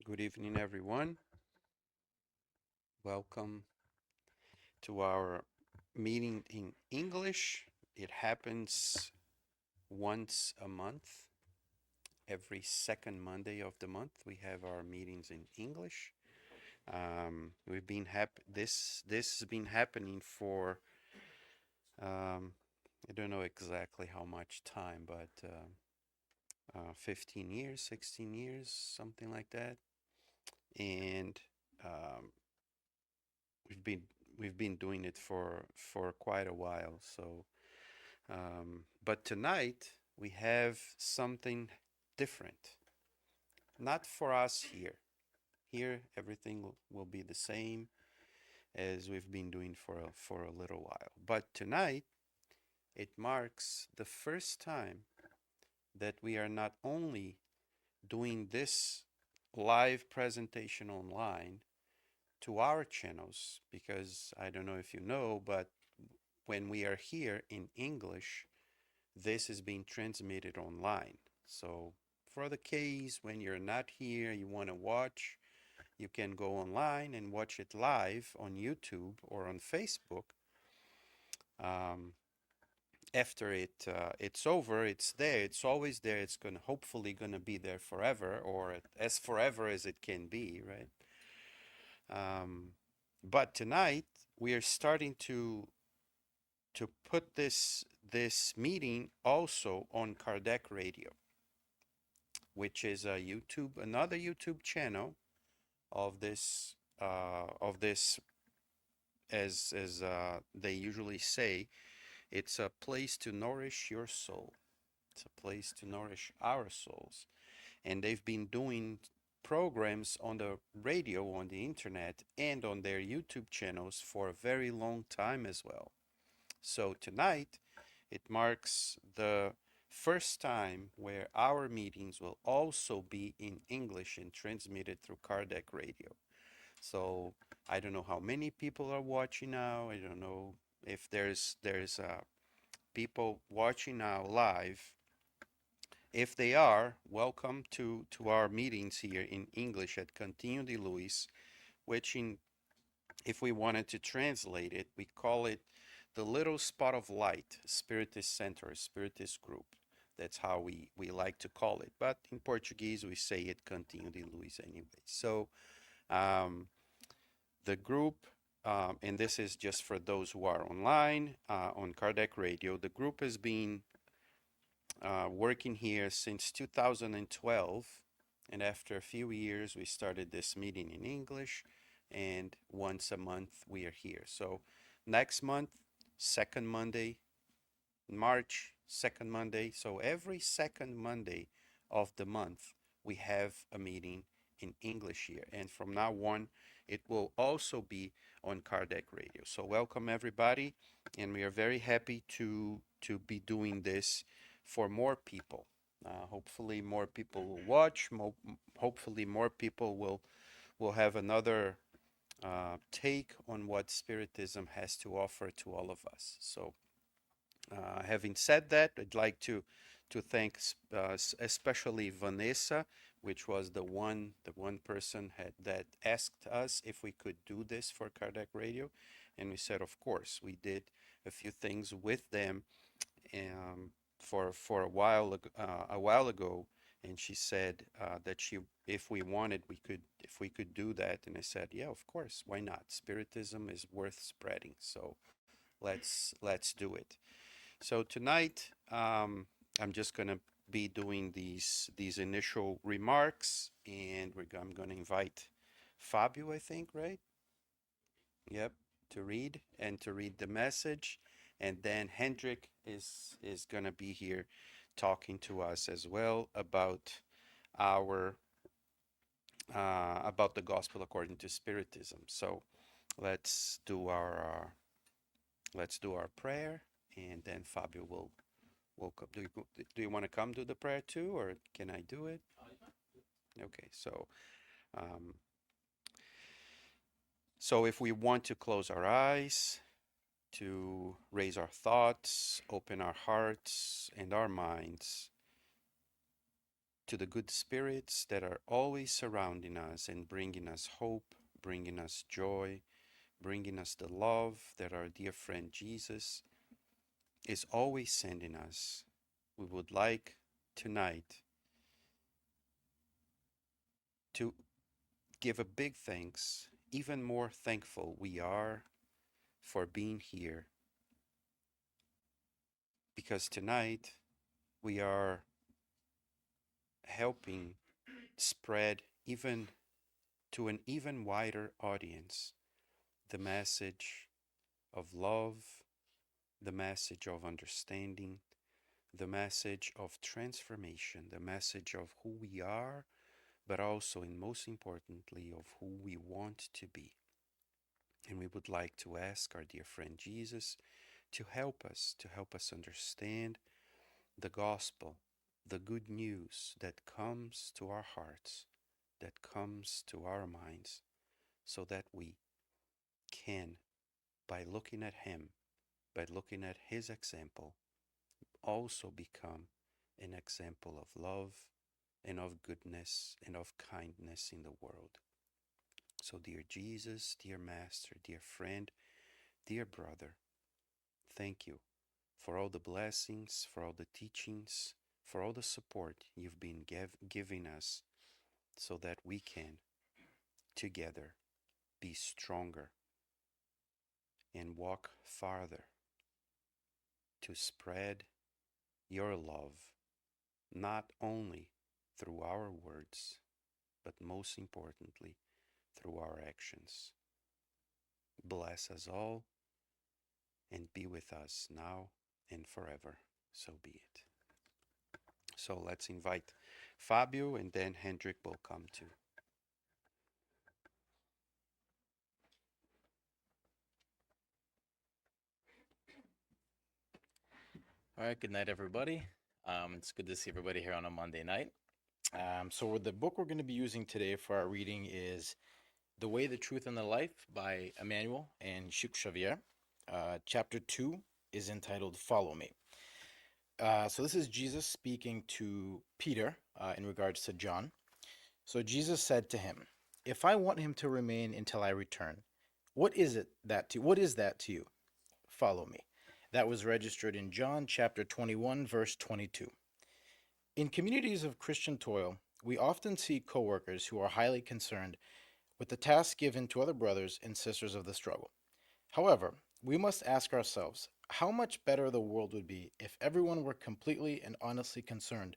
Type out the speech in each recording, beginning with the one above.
Good evening, everyone. Welcome to our meeting in English. It happens once a month. Every second Monday of the month, we have our meetings in English. We've been this has been happening for I don't know exactly how much time, but 15 years, 16 years, something like that. And um, we've been we've been doing it for quite a while. So, but tonight we have something different. Not for us here. Here everything will be the same as we've been doing for a little while. But tonight it marks the first time that we are not only doing this live presentation online to our channels, because I don't know if you know, but when we are here in English, this is being transmitted online. So for the case when you're not here, you want to watch, you can go online and watch it live on YouTube or on Facebook. Um, After it's over, it's there. It's always there. It's gonna hopefully gonna be there forever, or as forever as it can be, right? Um, but tonight we are starting to put this meeting also on Kardec Radio, which is a another YouTube channel of this, as they usually say, it's a place to nourish your soul. It's a place to nourish our souls, and they've been doing programs on the radio, on the internet, and on their YouTube channels for a very long time as well. So tonight, it marks the first time where our meetings will also be in English and transmitted through Kardec Radio. So I don't know how many people are watching now. I don't know if there's people watching now live. If they are, welcome to our meetings here in English at Cantinho de Luis, which if we wanted to translate it, we call it the Little Spot of Light Spiritist Center, Spiritist Group. That's how we like to call it. But in Portuguese, we say it Cantinho de Luis anyway. So um, the group, and this is just for those who are online on Kardec Radio, the group has been working here since 2012. And after a few years, we started this meeting in English. And once a month, we are here. So next month, second Monday, March, second Monday. So every second Monday of the month, we have a meeting in English here. And from now on, it will also be on Kardec Radio. So welcome everybody. And we are very happy to be doing this for more people. Hopefully more people will watch. Hopefully more people will have another take on what Spiritism has to offer to all of us. So having said that, I'd like to thank especially Vanessa, which was the one person that asked us if we could do this for Kardec Radio, and we said of course. We did a few things with them for a while ago, and she said that if we wanted, if we could do that, and I said, yeah, of course, why not? Spiritism is worth spreading, so let's do it. So tonight, I'm just gonna be doing these initial remarks, and I'm gonna invite Fabio, I think, right? Yep, to read and to read the message. And then Hendrick is going to be here talking to us as well our about the gospel according to Spiritism. So let's do our prayer, and then Fabio will come. Do you want to come do the prayer too, or can I do it? Okay, um, so if we want to close our eyes, to raise our thoughts, open our hearts and our minds to the good spirits that are always surrounding us and bringing us hope, bringing us joy, bringing us the love that our dear friend Jesus is always sending us. We would like tonight to give a big thanks, even more thankful we are for being here, because tonight we are helping spread even to an even wider audience the message of love, the message of understanding, the message of transformation, the message of who we are, but also, and most importantly, of who we want to be. And we would like to ask our dear friend Jesus to help us understand the gospel, the good news that comes to our hearts, that comes to our minds, so that we can, by looking at him, by looking at his example, also become an example of love and of goodness and of kindness in the world. So, dear Jesus, dear Master, dear friend, dear brother, thank you for all the blessings, for all the teachings, for all the support you've been giving us, so that we can together be stronger and walk farther to spread your love, not only through our words, but most importantly, through our actions. Bless us all and be with us now and forever. So be it. So let's invite Fabio, and then Hendrick will come too. All right, good night, everybody. It's good to see everybody here on a Monday night. So the book we're going to be using today for our reading is The Way, the Truth, and the Life by Emmanuel and Chic Xavier. Chapter 2 is entitled Follow Me. So this is Jesus speaking to Peter in regards to John. So Jesus said to him, "If I want him to remain until I return, what is that to you? Follow me." That was registered in John chapter 21, verse 22. In communities of Christian toil, we often see co-workers who are highly concerned with the task given to other brothers and sisters of the struggle. However, we must ask ourselves how much better the world would be if everyone were completely and honestly concerned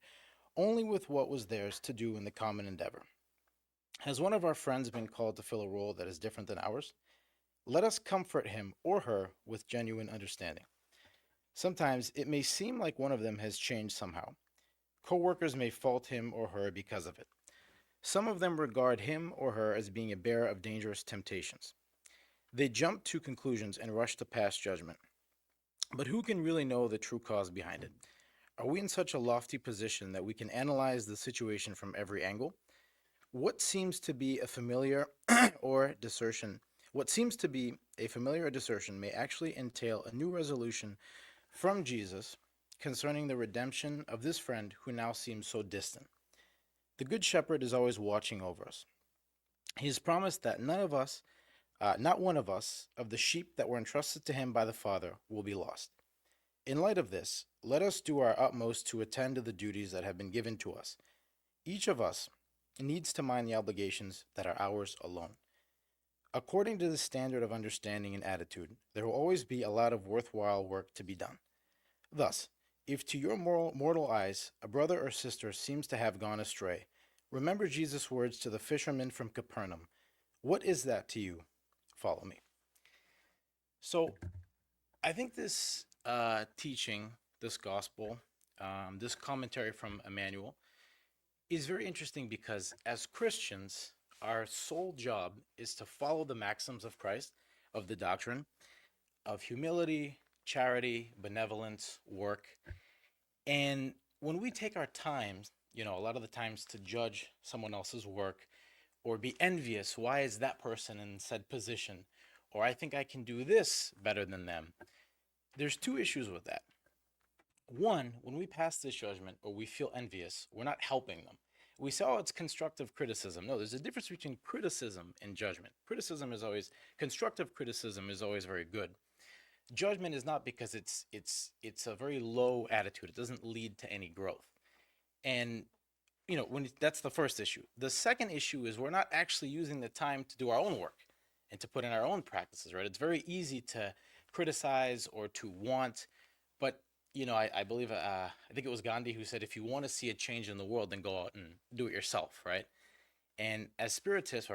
only with what was theirs to do in the common endeavor. Has one of our friends been called to fill a role that is different than ours? Let us comfort him or her with genuine understanding. Sometimes it may seem like one of them has changed somehow. Coworkers may fault him or her because of it. Some of them regard him or her as being a bearer of dangerous temptations. They jump to conclusions and rush to pass judgment. But who can really know the true cause behind it? Are we in such a lofty position that we can analyze the situation from every angle? What seems to be a familiar or desertion may actually entail a new resolution from Jesus concerning the redemption of this friend who now seems so distant. The Good Shepherd is always watching over us. He has promised that not one of us, of the sheep that were entrusted to him by the Father, will be lost. In light of this, let us do our utmost to attend to the duties that have been given to us. Each of us needs to mind the obligations that are ours alone. According to the standard of understanding and attitude, there will always be a lot of worthwhile work to be done. Thus, if to your mortal eyes a brother or sister seems to have gone astray, remember Jesus' words to the fishermen from Capernaum. What is that to you? Follow me. So I think this teaching, this gospel, this commentary from Emmanuel is very interesting because as Christians, our sole job is to follow the maxims of Christ, of the doctrine of humility, charity, benevolence, work. And when we take our time, a lot of the times to judge someone else's work or be envious, why is that person in said position? Or I think I can do this better than them. There's two issues with that. One, when we pass this judgment or we feel envious, we're not helping them. We say, oh, it's constructive criticism. No, there's a difference between criticism and judgment. Constructive criticism is always very good. Judgment is not, because it's a very low attitude. It doesn't lead to any growth. And that's the first issue. The second issue is we're not actually using the time to do our own work and to put in our own practices, right? It's very easy to criticize or to want, but I believe I think it was Gandhi who said, if you want to see a change in the world, then go out and do it yourself, right? And as spiritists,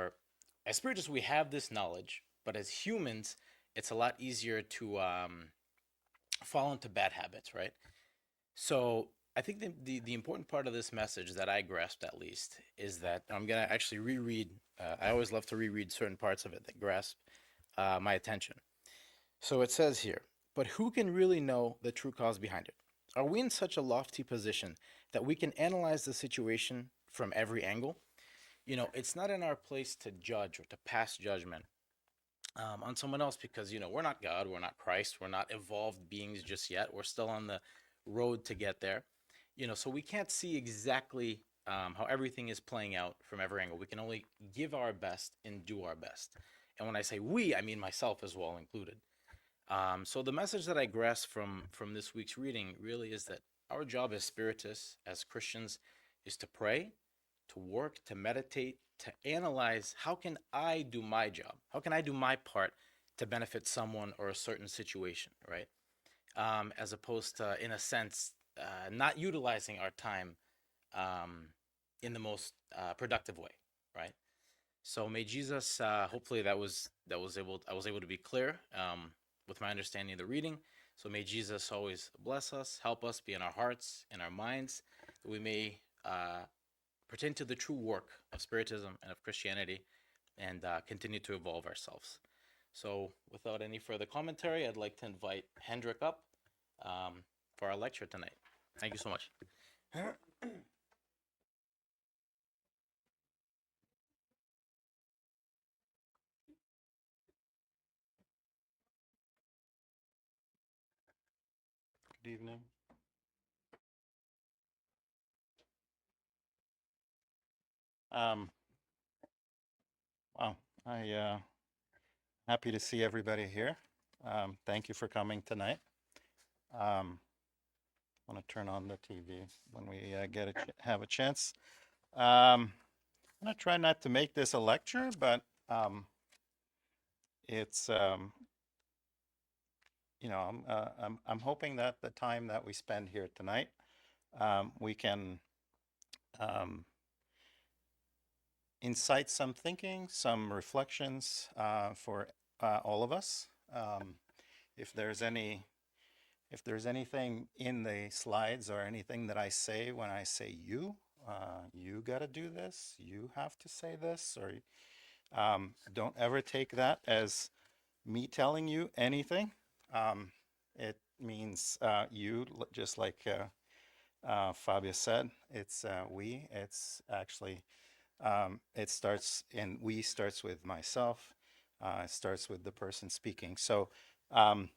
we have this knowledge, but as humans, it's a lot easier to fall into bad habits, right? So I think the important part of this message that I grasped, at least, is that I'm going to actually reread. I always love to reread certain parts of it that grasp my attention. So it says here, but who can really know the true cause behind it? Are we in such a lofty position that we can analyze the situation from every angle? It's not in our place to judge or to pass judgment on someone else, because we're not God, we're not Christ, we're not evolved beings just yet. We're still on the road to get there. So we can't see exactly how everything is playing out from every angle. We can only give our best and do our best. And when I say we, I mean myself as well included. So the message that I grasp from this week's reading really is that our job as spiritists, as Christians, is to pray, to work, to meditate, to analyze, how can I do my job? How can I do my part to benefit someone or a certain situation, right? As opposed to, in a sense, not utilizing our time in the most productive way, right? So may Jesus, hopefully I was able to be clear with my understanding of the reading. So may Jesus always bless us, help us, be in our hearts, in our minds, that we may pertain to the true work of Spiritism and of Christianity, and continue to evolve ourselves. So without any further commentary, I'd like to invite Hendrick up for our lecture tonight. Thank you so much. Good evening. Um, wow, I happy to see everybody here. Thank you for coming tonight. Want to turn on the TV when we have a chance. I'm gonna try not to make this a lecture, but it's I'm hoping that the time that we spend here tonight, we can incite some thinking, some reflections for all of us. If there's anything in the slides or anything that I say when I say you, you got to do this, you have to say this, or don't ever take that as me telling you anything. It means you, just like Fabio said, it's we. It's actually, it starts in we starts with myself. It starts with the person speaking. So, the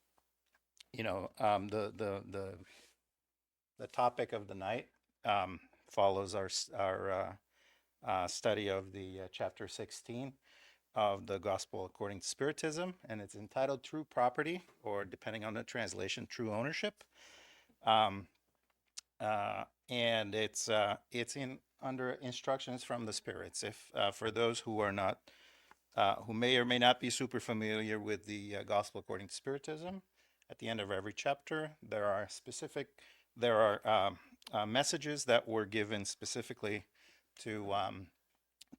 topic of the night follows our study of the chapter 16 of the Gospel according to Spiritism, and it's entitled True Property, or depending on the translation, True Ownership. And it's in under instructions from the spirits. If for those who are not, who may or may not be super familiar with the Gospel according to Spiritism, at the end of every chapter there are messages that were given specifically to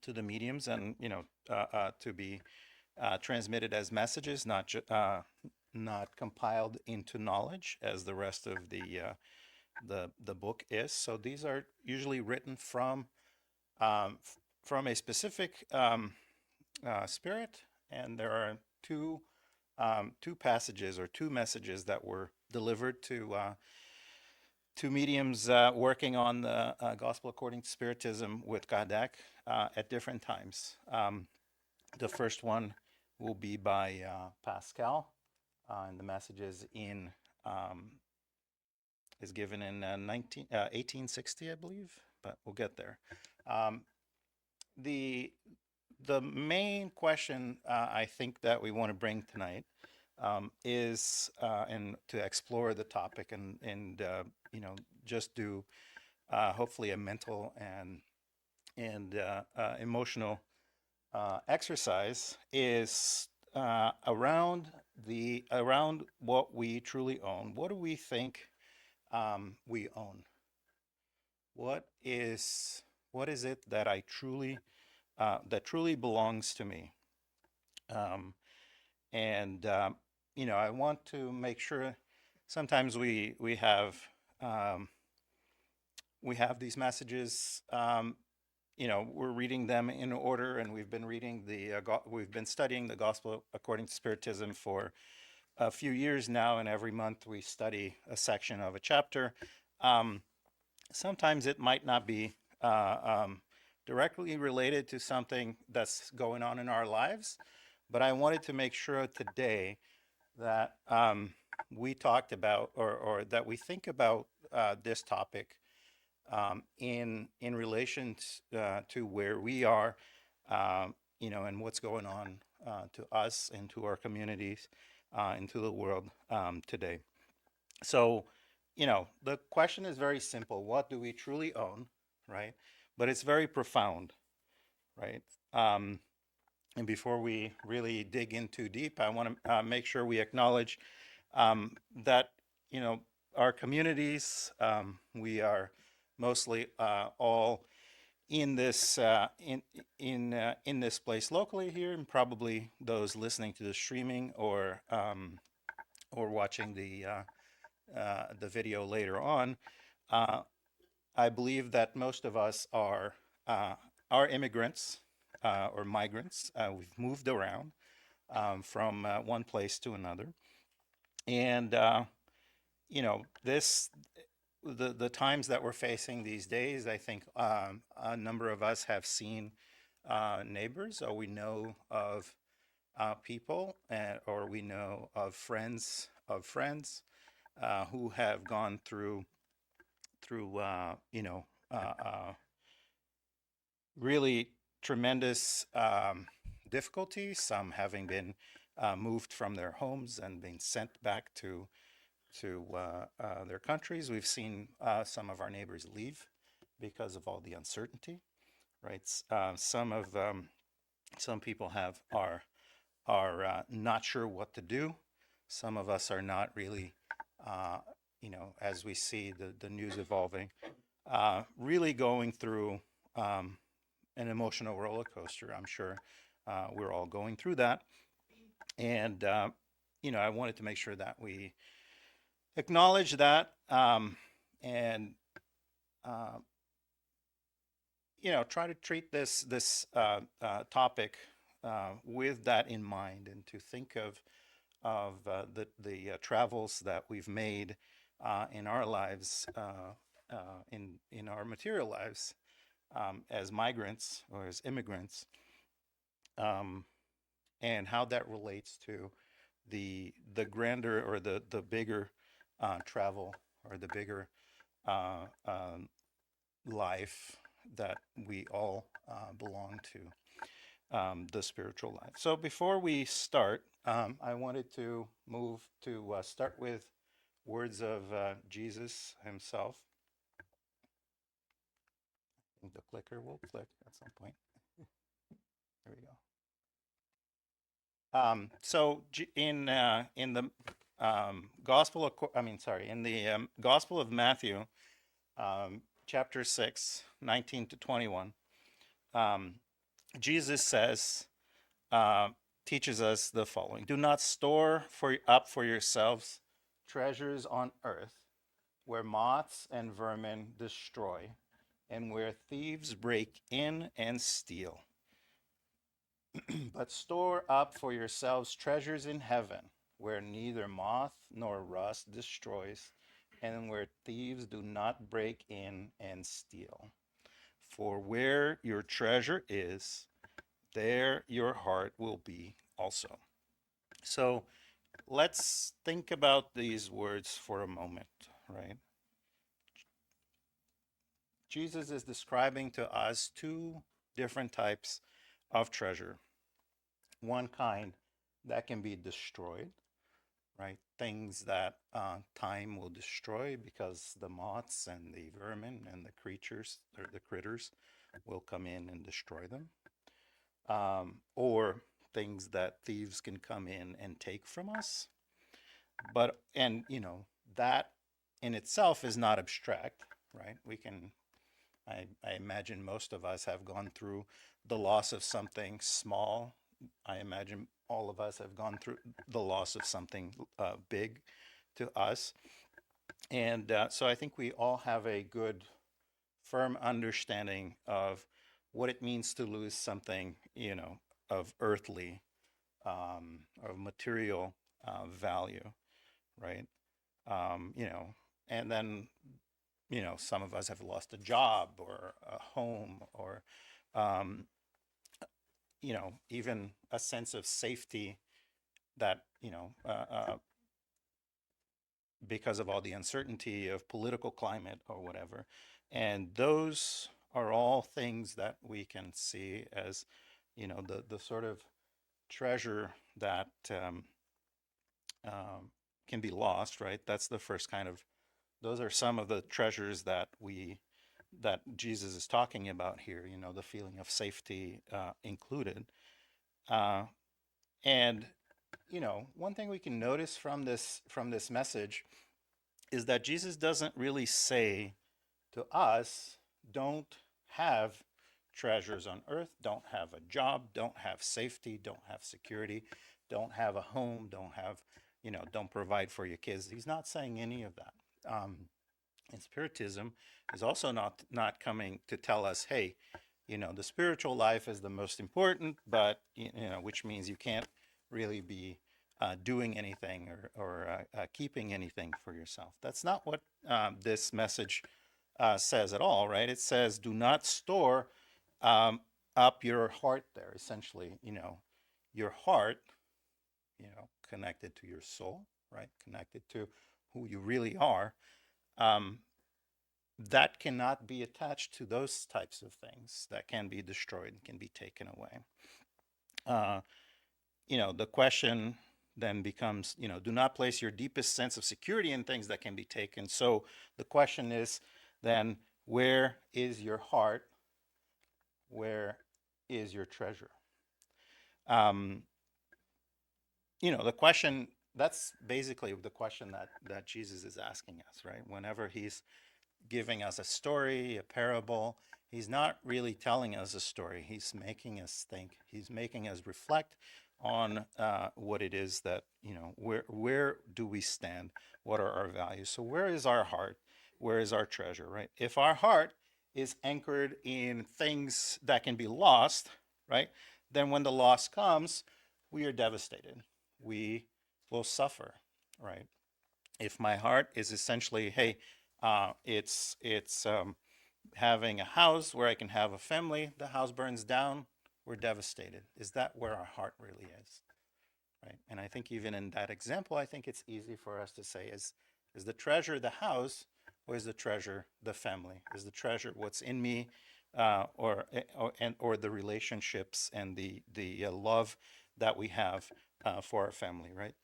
the mediums, and to be transmitted as messages, not compiled into knowledge as the rest of the book is. So these are usually written from a specific spirit, and there are two passages or two messages that were delivered to mediums working on the Gospel according to Spiritism with Kardec at different times. The first one will be by Pascal, and the message is given in 1860, I believe, but we'll get there. The main question I think that we want to bring tonight is and to explore the topic and just do hopefully a mental and emotional exercise is around what we truly own. What do we think we own? What is it that I truly that truly belongs to me? I want to make sure. Sometimes we have these messages. We're reading them in order, and we've been studying the Gospel according to Spiritism for a few years now, and every month we study a section of a chapter. Sometimes it might not be directly related to something that's going on in our lives, but I wanted to make sure today that we talked about or that we think about this topic in relation to where we are, and what's going on to us and to our communities and to the world today. So, the question is very simple. What do we truly own, right? But it's very profound, right? And before we really dig in too deep, I want to make sure we acknowledge that, our communities, we are mostly all in this in this place locally here, and probably those listening to the streaming or watching the video later on. I believe that most of us are immigrants or migrants. We've moved around from one place to another, and the times that we're facing these days, I think a number of us have seen neighbors, or we know of people, or we know of friends who have gone through really tremendous difficulties. Some having been moved from their homes and being sent back to their countries. We've seen some of our neighbors leave because of all the uncertainty, right? Some people are not sure what to do. Some of us are not really, as we see the news evolving, really going through an emotional roller coaster. I'm sure we're all going through that. And, I wanted to make sure that we acknowledge that and try to treat this topic with that in mind, and to think of the travels that we've made in our lives, in our material lives, as migrants or as immigrants, and how that relates to the grander or the bigger travel, or the bigger life that we all belong to, the spiritual life. So before we start, I wanted to move to start with words of Jesus himself. I think the clicker will click at some point. There we go. So in the Gospel of Matthew, chapter 6, 19 to 21, Jesus says, teaches us the following: do not store up for yourselves treasures on earth, where moths and vermin destroy, and where thieves break in and steal. But store up for yourselves treasures in heaven, where neither moth nor rust destroys, and where thieves do not break in and steal. For where your treasure is, there your heart will be also. So let's think about these words for a moment, right? Jesus is describing to us two different types of treasure. One kind that can be destroyed, right? Things that time will destroy because the moths and the vermin and the creatures or the critters will come in and destroy them. Or things that thieves can come in and take from us. But, and that in itself is not abstract, right? I imagine most of us have gone through the loss of something small. I imagine all of us have gone through the loss of something big to us. And so I think we all have a good, firm understanding of what it means to lose something, of earthly, of material value, right? And then, some of us have lost a job or a home or, even a sense of safety that, because of all the uncertainty of political climate or whatever. And those are all things that we can see as, the sort of treasure that can be lost, right? That's the first kind of, those are some of the treasures that Jesus is talking about here, the feeling of safety included. And one thing we can notice from this message is that Jesus doesn't really say to us, don't have treasures on earth, don't have a job, don't have safety, don't have security, don't have a home, don't provide for your kids. He's not saying any of that. And Spiritism is also not coming to tell us, hey, the spiritual life is the most important, but which means you can't really be doing anything or keeping anything for yourself. That's not what this message says at all, right? It says, do not store up your heart there. Essentially, your heart, connected to your soul, right? Connected to who you really are. That cannot be attached to those types of things that can be destroyed, can be taken away. The question then becomes, do not place your deepest sense of security in things that can be taken. So the question is then, where is your heart? Where is your treasure? The question, that's basically the question that Jesus is asking us, right? Whenever he's giving us a story, a parable, he's not really telling us a story. He's making us think. He's making us reflect on what it is that, where do we stand? What are our values? So where is our heart? Where is our treasure, right? If our heart is anchored in things that can be lost, right, then when the loss comes, we are devastated. We will suffer, right? If my heart is essentially, hey, it's having a house where I can have a family, the house burns down, we're devastated. Is that where our heart really is, right? And I think even in that example, I think it's easy for us to say, is the treasure the house, or is the treasure the family? Is the treasure what's in me, or the relationships and the love that we have for our family, right?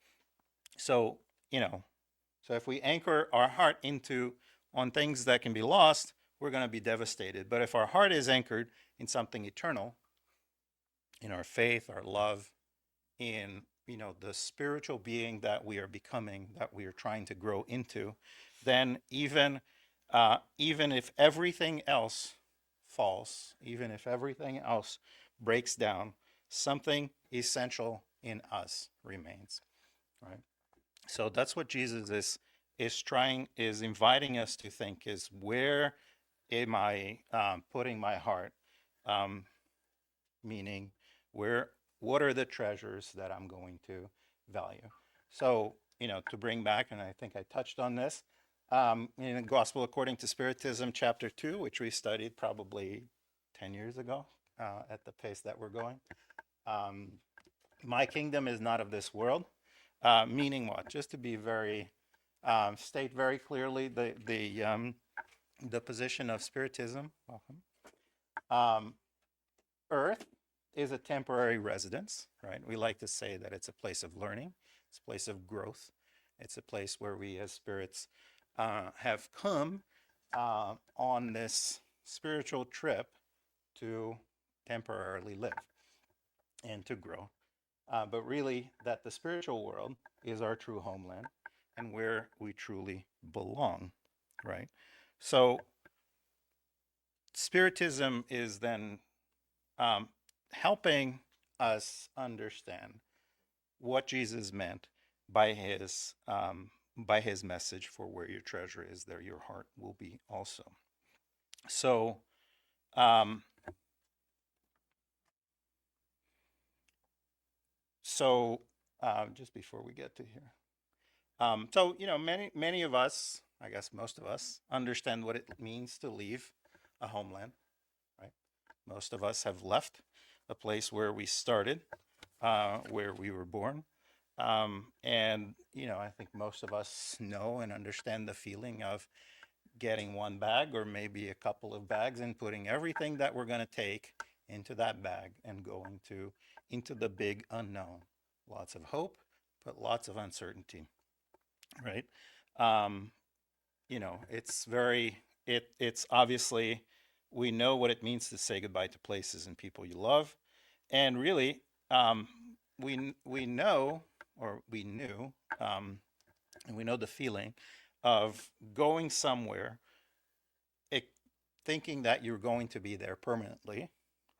So so if we anchor our heart on things that can be lost, we're going to be devastated. But if our heart is anchored in something eternal, in our faith, our love, in the spiritual being that we are becoming, that we are trying to grow into, then even if everything else falls, even if everything else breaks down, something essential in us remains, right? So that's what Jesus is inviting us to think, is where am I putting my heart? Um, Meaning, what are the treasures that I'm going to value? So, to bring back, and I think I touched on this, in the Gospel According to Spiritism, chapter 2, which we studied probably 10 years ago at the pace that we're going. My kingdom is not of this world, meaning what? Just to be very, state very clearly the position of Spiritism. Welcome. Earth is a temporary residence, right? We like to say that it's a place of learning, it's a place of growth, it's a place where we as spirits have come on this spiritual trip to temporarily live and to grow. But really, that the spiritual world is our true homeland and where we truly belong, right? So, Spiritism is then helping us understand what Jesus meant by his message, for where your treasure is, there your heart will be also. So, just before we get to here, so many of us, I guess most of us, understand what it means to leave a homeland. Most of us have left a place where we started, where we were born. And, I think most of us know and understand the feeling of getting one bag or maybe a couple of bags and putting everything that we're going to take into that bag and going into the big unknown. Lots of hope, but lots of uncertainty, right? It's obviously, we know what it means to say goodbye to places and people you love. And really, we know, or we knew, and we know the feeling of going somewhere, thinking that you're going to be there permanently,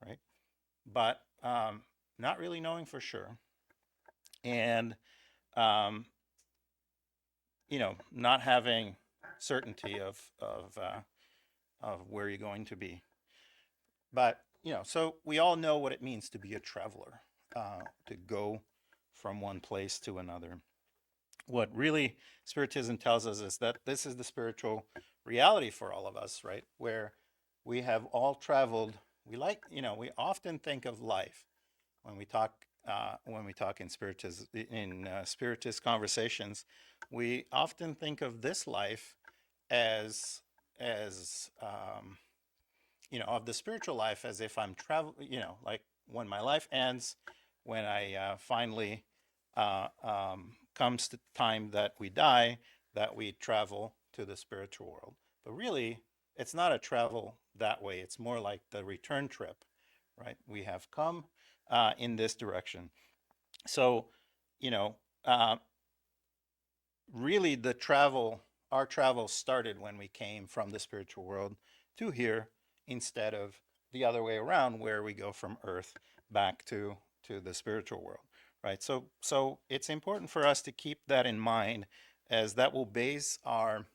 right? But not really knowing for sure. And, not having certainty of where you're going to be. But, so we all know what it means to be a traveler, to go from one place to another. What really Spiritism tells us is that this is the spiritual reality for all of us, right? Where we have all traveled. We often think of life when we talk in spiritist conversations. We often think of this life as of the spiritual life as if I'm like when my life ends, when I finally comes to time that we die, that we travel to the spiritual world. But really, it's not a travel that way. It's more like the return trip, right? We have come in this direction. So, really our travel started when we came from the spiritual world to here, instead of the other way around, where we go from earth back to the spiritual world, right? So it's important for us to keep that in mind, as that will base our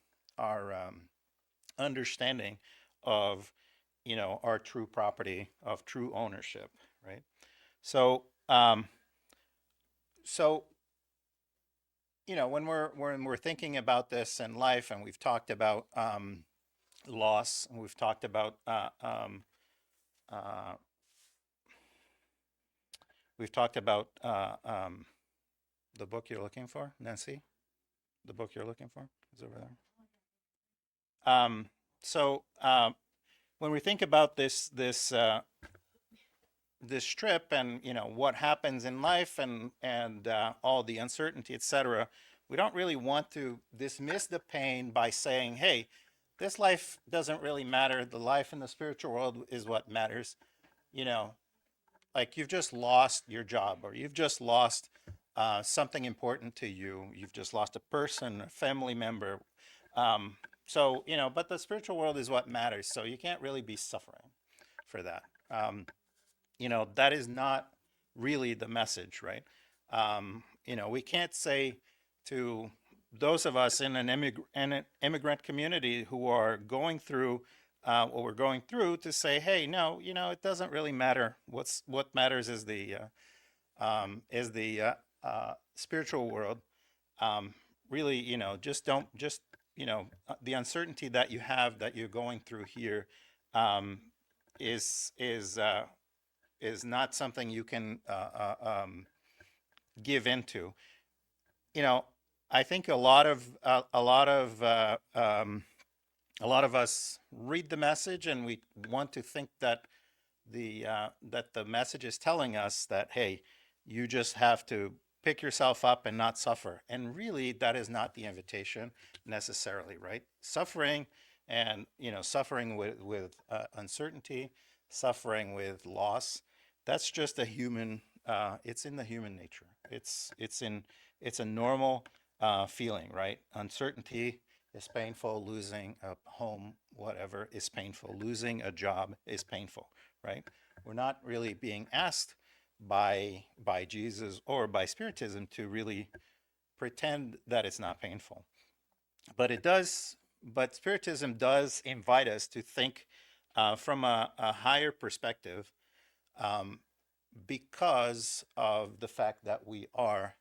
understanding of our true property, of true ownership, right? So when we're thinking about this in life, and we've talked about loss, and we've talked about the book you're looking for, Nancy. The book you're looking for is over there. When we think about this trip, and what happens in life, and all the uncertainty, etc., we don't really want to dismiss the pain by saying, hey, this life doesn't really matter. The life in the spiritual world is what matters. Like you've just lost your job, or you've just lost something important to you. You've just lost a person, a family member. But the spiritual world is what matters. So you can't really be suffering for that. That is not really the message, right? We can't say to those of us in an immigrant community who are going through what we're going through to say, hey, no, it doesn't really matter. What matters is the spiritual world. Really, just don't just the uncertainty that you have that you're going through here um, is not something you can give into. You know, I think a lot of us read the message and we want to think that the message is telling us that, hey, you just have to pick yourself up and not suffer. And really, that is not the invitation necessarily, right? Suffering and suffering with uncertainty, suffering with loss. That's just a human. It's in the human nature. It's a normal feeling, right? Uncertainty is painful. Losing a home, whatever, is painful. Losing a job is painful, right? We're not really being asked by Jesus or by Spiritism to really pretend that it's not painful. But it does. But Spiritism does invite us to think from a higher perspective, um, because of the fact that we are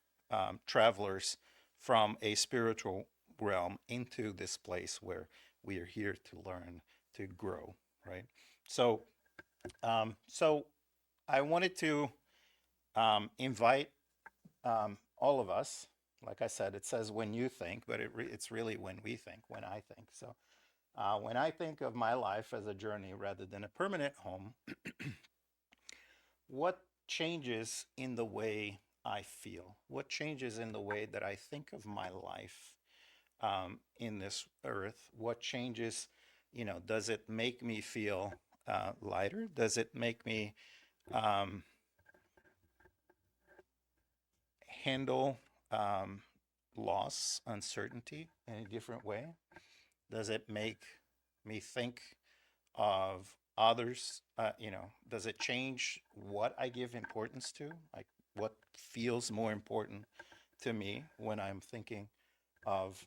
travelers from a spiritual realm into this place where we are here to learn, to grow, right? So, so I wanted to invite all of us. Like I said, it says when you think, but it's really when we think, when I think. So when I think of my life as a journey rather than a permanent home, what changes in the way I feel? What changes in the way that I think of my life in this earth? What changes, does it make me feel lighter? Does it make me um, handle loss, uncertainty in a different way? Does it make me think of others? Does it change what I give importance to? Like what feels more important to me when I'm thinking of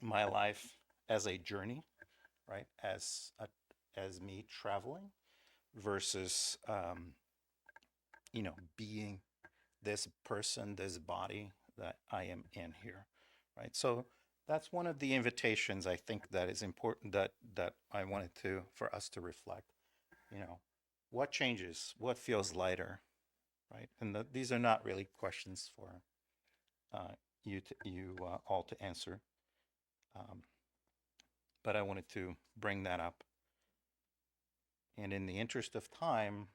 my life as a journey, right? As me traveling versus being this person, this body that I am in here, right? So that's one of the invitations I think that is important that I wanted to for us to reflect. You know, what changes? What feels lighter, right? And these are not really questions for you all to answer, um, but I wanted to bring that up. And in the interest of time,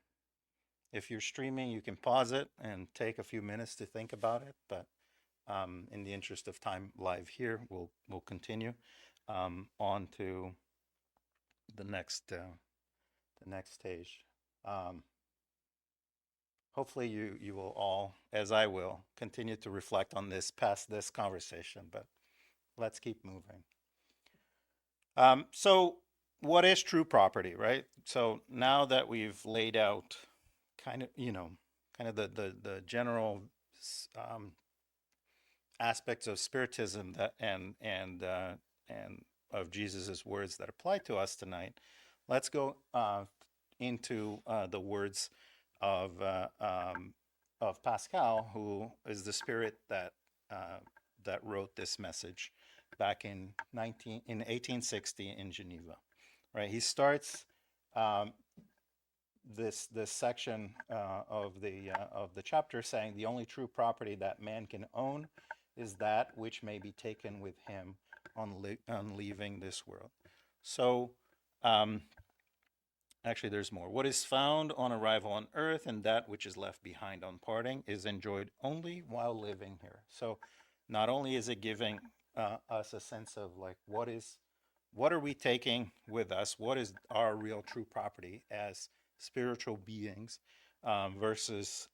if you're streaming, you can pause it and take a few minutes to think about it. But in the interest of time, live here, we'll continue on to the next stage. Um, Hopefully, you will all, as I will, continue to reflect on this past this conversation. But let's keep moving. So, what is true property, right? So now that we've laid out kind of, kind of the general um, aspects of Spiritism that and of Jesus's words that apply to us tonight, let's go into the words of Pascal, who is the spirit that wrote this message back in 1860 in Geneva. Right, he starts this section of the chapter saying the only true property that man can own is that which may be taken with him on leaving this world. So, actually, there's more. What is found on arrival on earth and that which is left behind on parting is enjoyed only while living here. So, not only is it giving us a sense of like what are we taking with us? What is our real true property as spiritual beings versus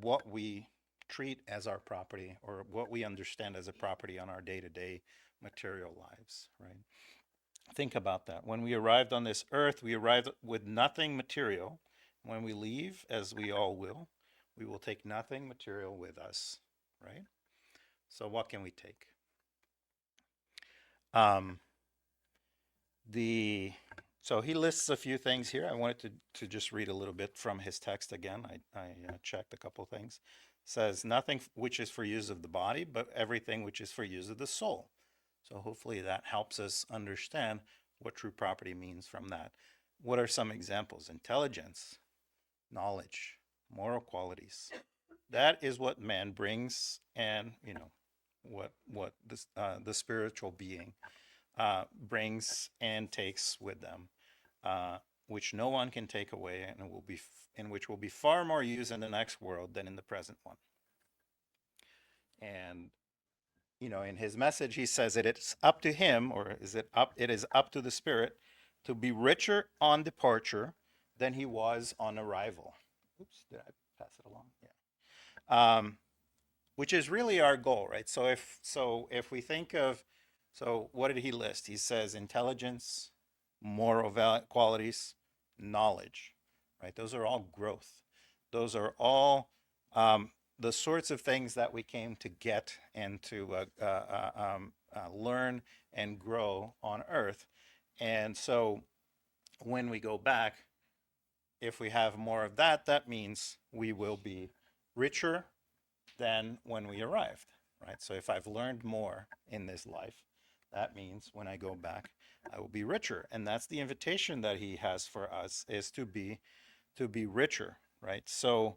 what we treat as our property or what we understand as a property on our day-to-day material lives, right? Think about that. When we arrived on this earth, we arrived with nothing material. When we leave, as we all will, We will take nothing material with us, right? So what can we take? Um, so he lists a few things here. I wanted to just read a little bit from his text again. I checked a couple things. It says, nothing which is for use of the body, but everything which is for use of the soul. So hopefully that helps us understand what true property means from that. What are some examples? Intelligence, knowledge, moral qualities. That is what man brings, and what the spiritual being brings and takes with them, which no one can take away, and which will be far more used in the next world than in the present one. And in his message, he says it is up to him, or is it up? It is up to the spirit to be richer on departure than he was on arrival. Oops, did I pass it along? Yeah. Which is really our goal, right? So if we think of, so what did he list? He says intelligence, moral qualities, knowledge, right? Those are all growth. Those are all the sorts of things that we came to get and to learn and grow on earth. And so when we go back, if we have more of that, that means we will be richer than when we arrived, right? So if I've learned more in this life, that means when I go back, I will be richer. And that's the invitation that he has for us, is to be richer, right? So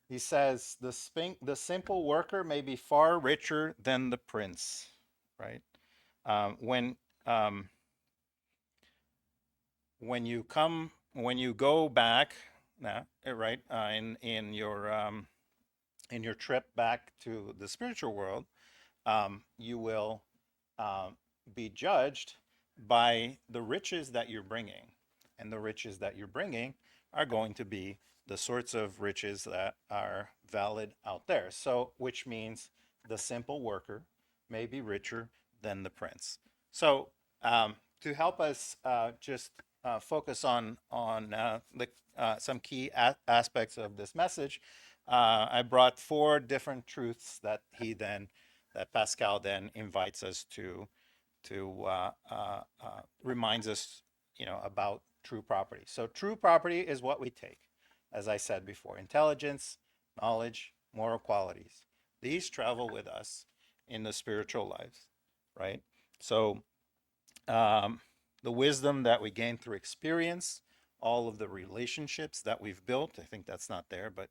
he says the simple worker may be far richer than the prince, right? When you go back now, right, in your trip back to the spiritual world, you will be judged by the riches that you're bringing, and the riches that you're bringing are going to be the sorts of riches that are valid out there. So, which means the simple worker may be richer than the prince. So, to help us just focus on some key aspects of this message, I brought 4 different truths that Pascal then invites us to reminds us, about true property. So true property is what we take, as I said before: intelligence, knowledge, moral qualities. These travel with us in the spiritual lives, right? So the wisdom that we gain through experience, all of the relationships that we've built, I think that's not there, but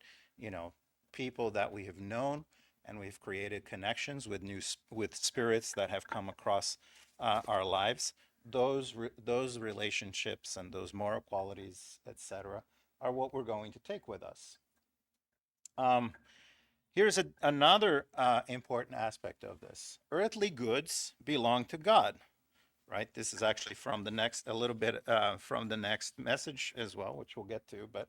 people that we have known, and we've created connections with spirits that have come across our lives. Those relationships and those moral qualities, etc., are what we're going to take with us. Here's another important aspect of this: earthly goods belong to God. Right. This is actually from a little bit from the next message as well, which we'll get to. But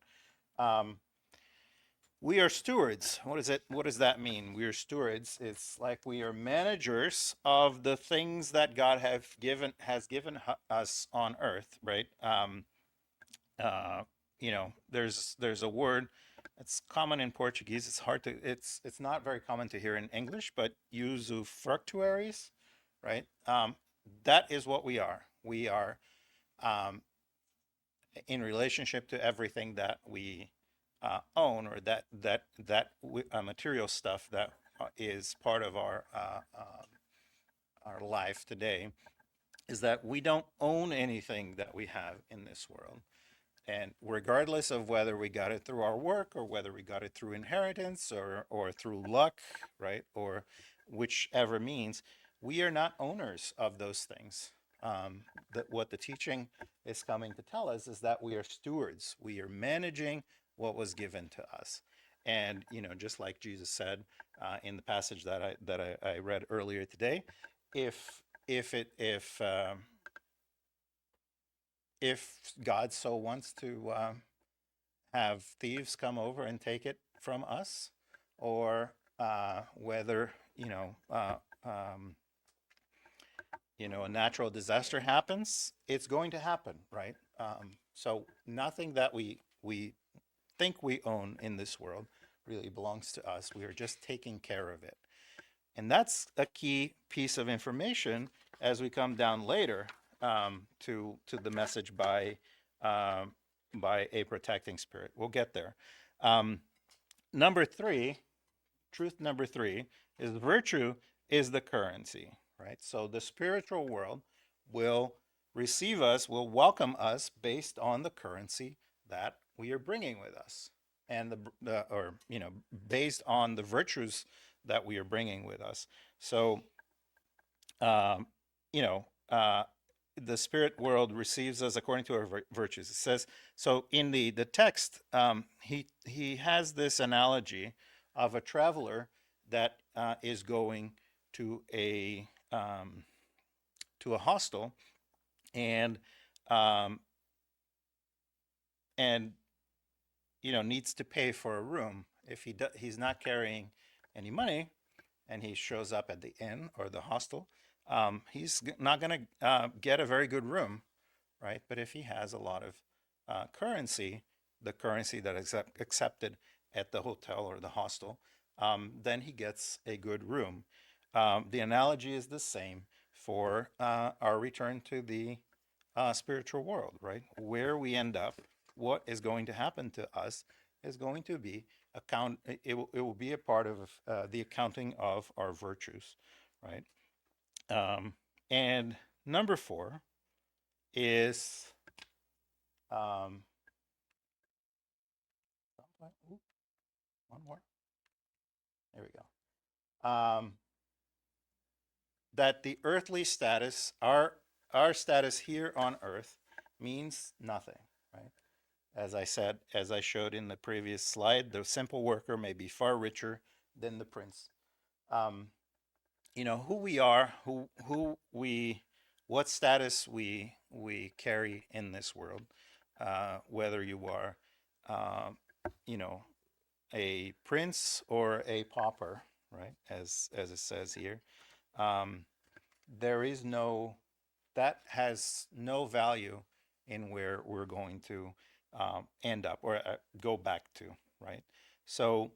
we are stewards. What does that mean? We are stewards. It's like we are managers of the things that God has given us on earth, right? There's a word that's common in Portuguese. It's not very common to hear in English, but usufructuaries, right? That is what we are. We are in relationship to everything that we own, or that material stuff that is part of our life today, is that we don't own anything that we have in this world. And regardless of whether we got it through our work, or whether we got it through inheritance, or through luck, right, or whichever means, we are not owners of those things. What the teaching is coming to tell us is that we are stewards. We are managing what was given to us. And just like Jesus said in the passage that I read earlier today, if God so wants to have thieves come over and take it from us, or whether a natural disaster happens, it's going to happen, right? So nothing that we think we own in this world really belongs to us. We are just taking care of it. And that's a key piece of information as we come down later to the message by a protecting spirit. We'll get there. Number three, truth number three is virtue is the currency, right? So the spiritual world will receive us, will welcome us based on the currency that we are bringing with us, and based on the virtues that we are bringing with us. So, um, you know, the spirit world receives us according to our virtues. It says so in the text. He has this analogy of a traveler that is going to a hostel, and um, and needs to pay for a room. If he's not carrying any money, and he shows up at the inn or the hostel, he's not going to get a very good room, right? But if he has a lot of currency, the currency that is accepted at the hotel or the hostel, then he gets a good room. The analogy is the same for our return to the spiritual world, right? Where we end up, what is going to happen to us is going to be it will be a part of the accounting of our virtues, right? And number four is one more. There we go. That the earthly status, our status here on earth, means nothing, right? As I said, as I showed in the previous slide, the simple worker may be far richer than the prince. Who we are, what status we carry in this world, whether you are, a prince or a pauper, right? As it says here, there is that has no value in where we're going to end up or go back to, right? So,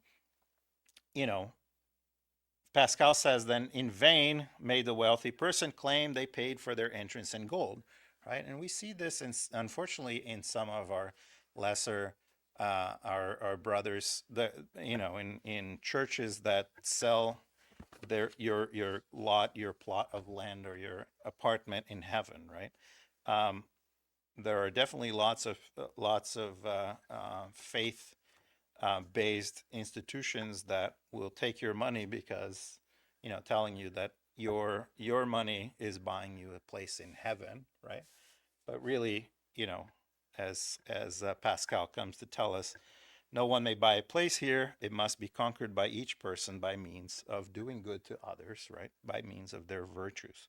Pascal says then, in vain may the wealthy person claim they paid for their entrance in gold, right? And we see this, unfortunately, in some of our lesser, our brothers, in churches that sell your plot of land or your apartment in heaven, right? There are definitely lots of faith based institutions that will take your money because telling you that your money is buying you a place in heaven, right? But really, as Pascal comes to tell us, no one may buy a place here. It must be conquered by each person by means of doing good to others, right? By means of their virtues.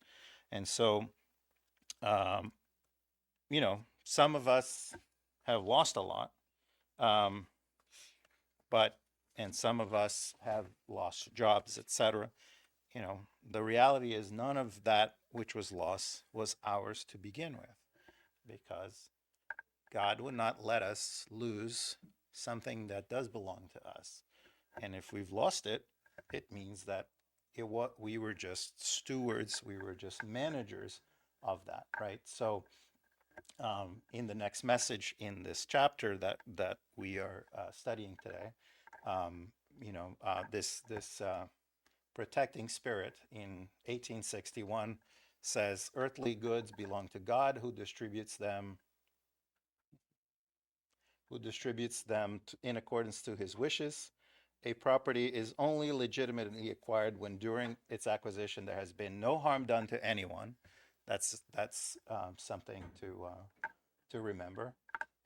And so, some of us have lost a lot, and some of us have lost jobs, etc. The reality is none of that which was lost was ours to begin with, because God would not let us lose something that does belong to us. And if we've lost it, it means that we were just stewards, we were just managers of that, right? So in the next message in this chapter that we are studying today, this protecting spirit in 1861 says earthly goods belong to God, who distributes them in accordance to his wishes. A property is only legitimately acquired when during its acquisition there has been no harm done to anyone. That's something to remember.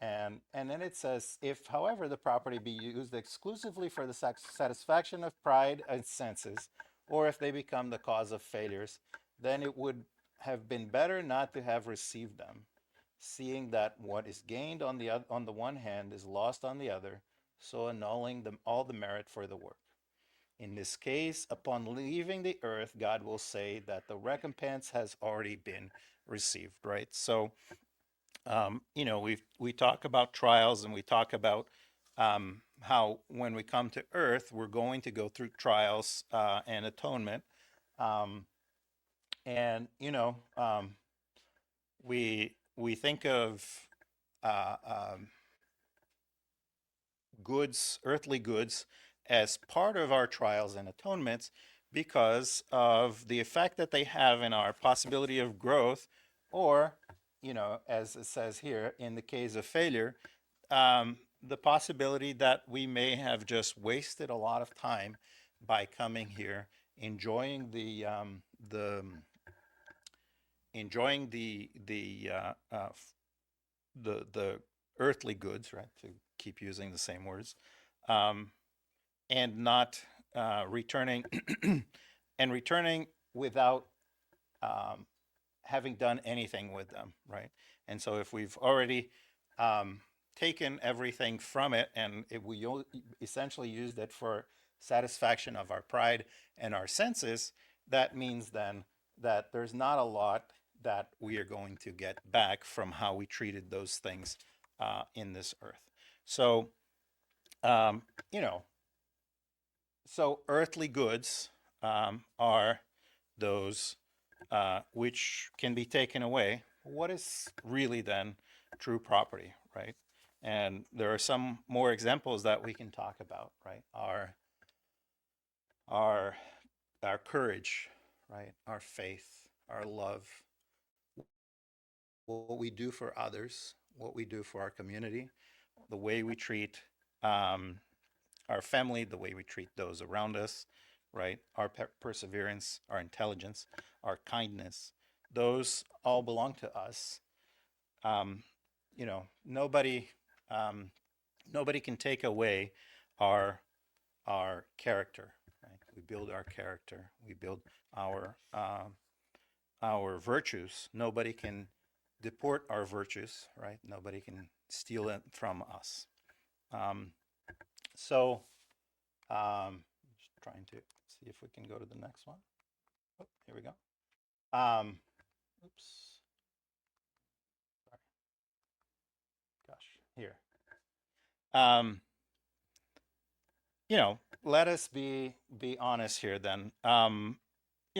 And then it says, if, however, the property be used exclusively for the satisfaction of pride and senses, or if they become the cause of failures, then it would have been better not to have received them, seeing that what is gained on the one hand is lost on the other, so annulling all the merit for the work. In this case, upon leaving the earth, God will say that the recompense has already been received, right? So, we talk about trials and we talk about how when we come to earth, we're going to go through trials and atonement. Um, and, we think of uh, um, goods, earthly goods, as part of our trials and atonements because of the effect that they have in our possibility of growth, or, as it says here, in the case of failure, the possibility that we may have just wasted a lot of time by coming here, enjoying the earthly goods, right? To keep using the same words, um, and not returning and returning without um, having done anything with them, right? And so if we've already taken everything from it and we essentially used it for satisfaction of our pride and our senses, that means then that there's not a lot that we are going to get back from how we treated those things in this earth. So, um, you know, so earthly goods are those which can be taken away. What is really then true property, right? And there are some more examples that we can talk about, right? Our our courage, right? Our faith, our love, what we do for others, what we do for our community, the way we treat um, our family, the way we treat those around us, right? Our perseverance, our intelligence, our kindness, those all belong to us. Um, nobody, um, nobody can take away our our character. Right? We build our character. We build our our virtues. Nobody can deport our virtues. Right? Nobody can steal it from us. Um, so just trying to see if we can go to the next one. Oh, here we go. Oops. Sorry. Gosh. Here. Um, let us be honest here. Then,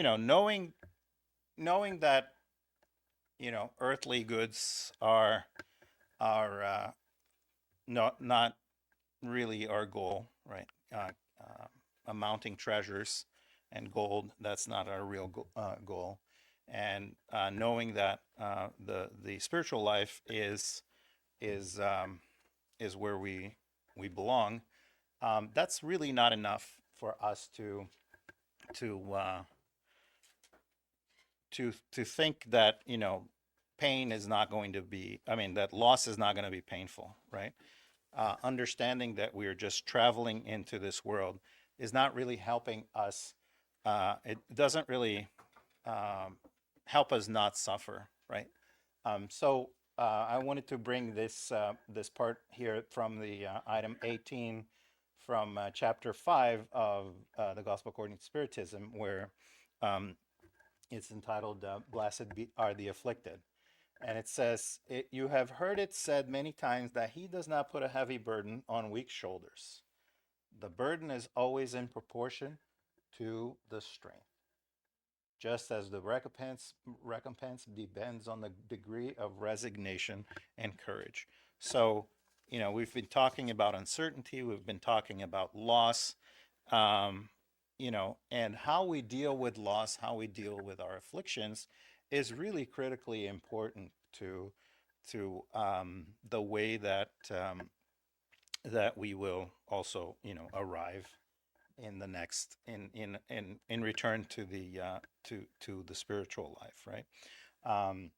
knowing that earthly goods are not really our goal, right? Amounting treasures and gold, that's not our real goal. And knowing that the spiritual life is where we belong, that's really not enough for us to uh, to think that pain is not going to be. I mean, that loss is not going to be painful, right? Understanding that we are just traveling into this world is not really helping us. It doesn't really help us not suffer, right? So I wanted to bring this part here from the item 18 from chapter 5 of the Gospel According to Spiritism, where um, it's entitled "Blessed are the Afflicted." And it says, "You have heard it said many times that he does not put a heavy burden on weak shoulders. The burden is always in proportion to the strength, just as the recompense depends on the degree of resignation and courage." So, we've been talking about uncertainty, we've been talking about loss, um, and how we deal with loss, how we deal with our afflictions is really critically important to the way that we will also, arrive in the next in return to the spiritual life, right? Um,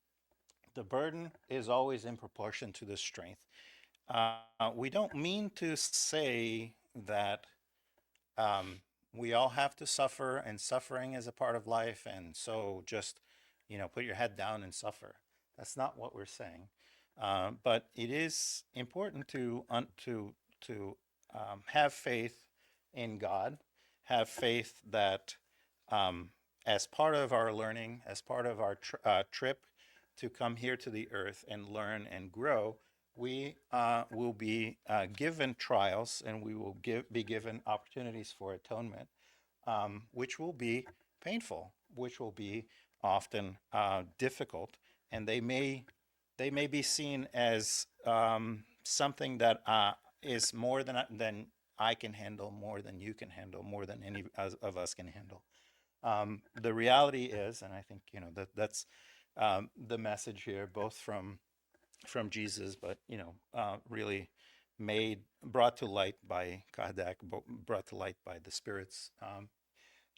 the burden is always in proportion to the strength. We don't mean to say that um, we all have to suffer, and suffering is a part of life, and so just put your head down and suffer. That's not what we're saying. But it is important to have faith in God, have faith that as part of our learning, as part of our trip to come here to the earth and learn and grow, we will be given trials, and we will be given opportunities for atonement, which will be painful, which will be often difficult, and they may be seen as something that is more than I can handle, more than you can handle, more than any of us can handle. The reality is, and I think that's the message here, both from Jesus, but really brought to light by Kardec, brought to light by the spirits,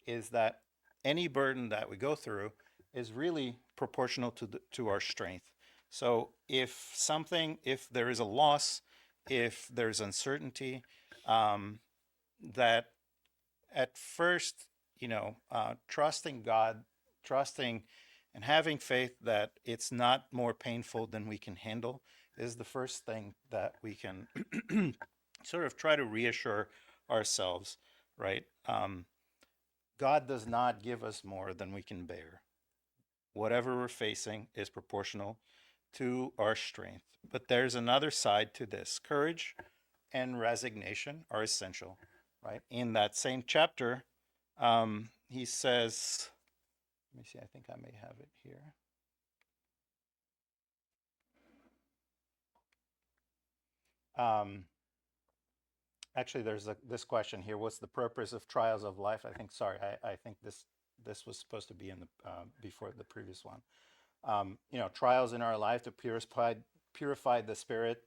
is that any burden that we go through is really proportional to our strength. So if there is a loss, if there's uncertainty, that at first, trusting God, trusting and having faith that it's not more painful than we can handle is the first thing that we can sort of try to reassure ourselves, right? God does not give us more than we can bear. Whatever we're facing is proportional to our strength. But there's another side to this. Courage and resignation are essential, right? In that same chapter, he says, let me see, I think I may have it here. Actually, there's this question here. What's the purpose of trials of life? I think this was supposed to be in the before the previous one. Trials in our life to purify the spirit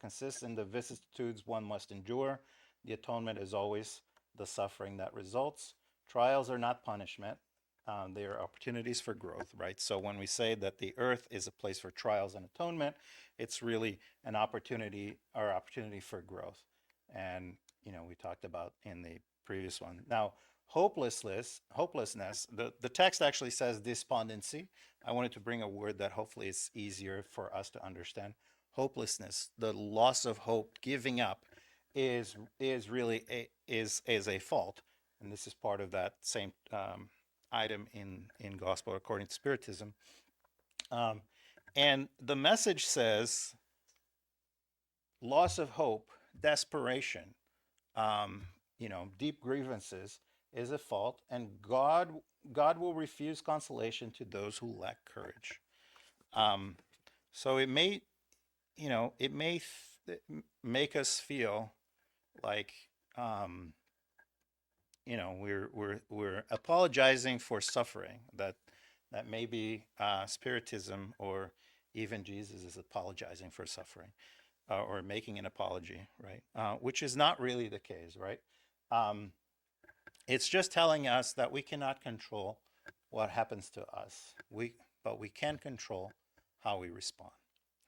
consists in the vicissitudes one must endure. The atonement is always the suffering that results. Trials are not punishment. They are opportunities for growth, right? So when we say that the earth is a place for trials and atonement, it's really an opportunity for growth. And, we talked about in the previous one. Now, hopelessness, the text actually says despondency. I wanted to bring a word that hopefully is easier for us to understand. Hopelessness, the loss of hope, giving up, is really a fault. And this is part of that same item in Gospel according to Spiritism. And the message says loss of hope, desperation, deep grievances is a fault, and God will refuse consolation to those who lack courage. So it may make us feel like we're apologizing for suffering, that maybe Spiritism or even Jesus is apologizing for suffering, or making an apology, right? Which is not really the case, right? It's just telling us that we cannot control what happens to us, but we can control how we respond,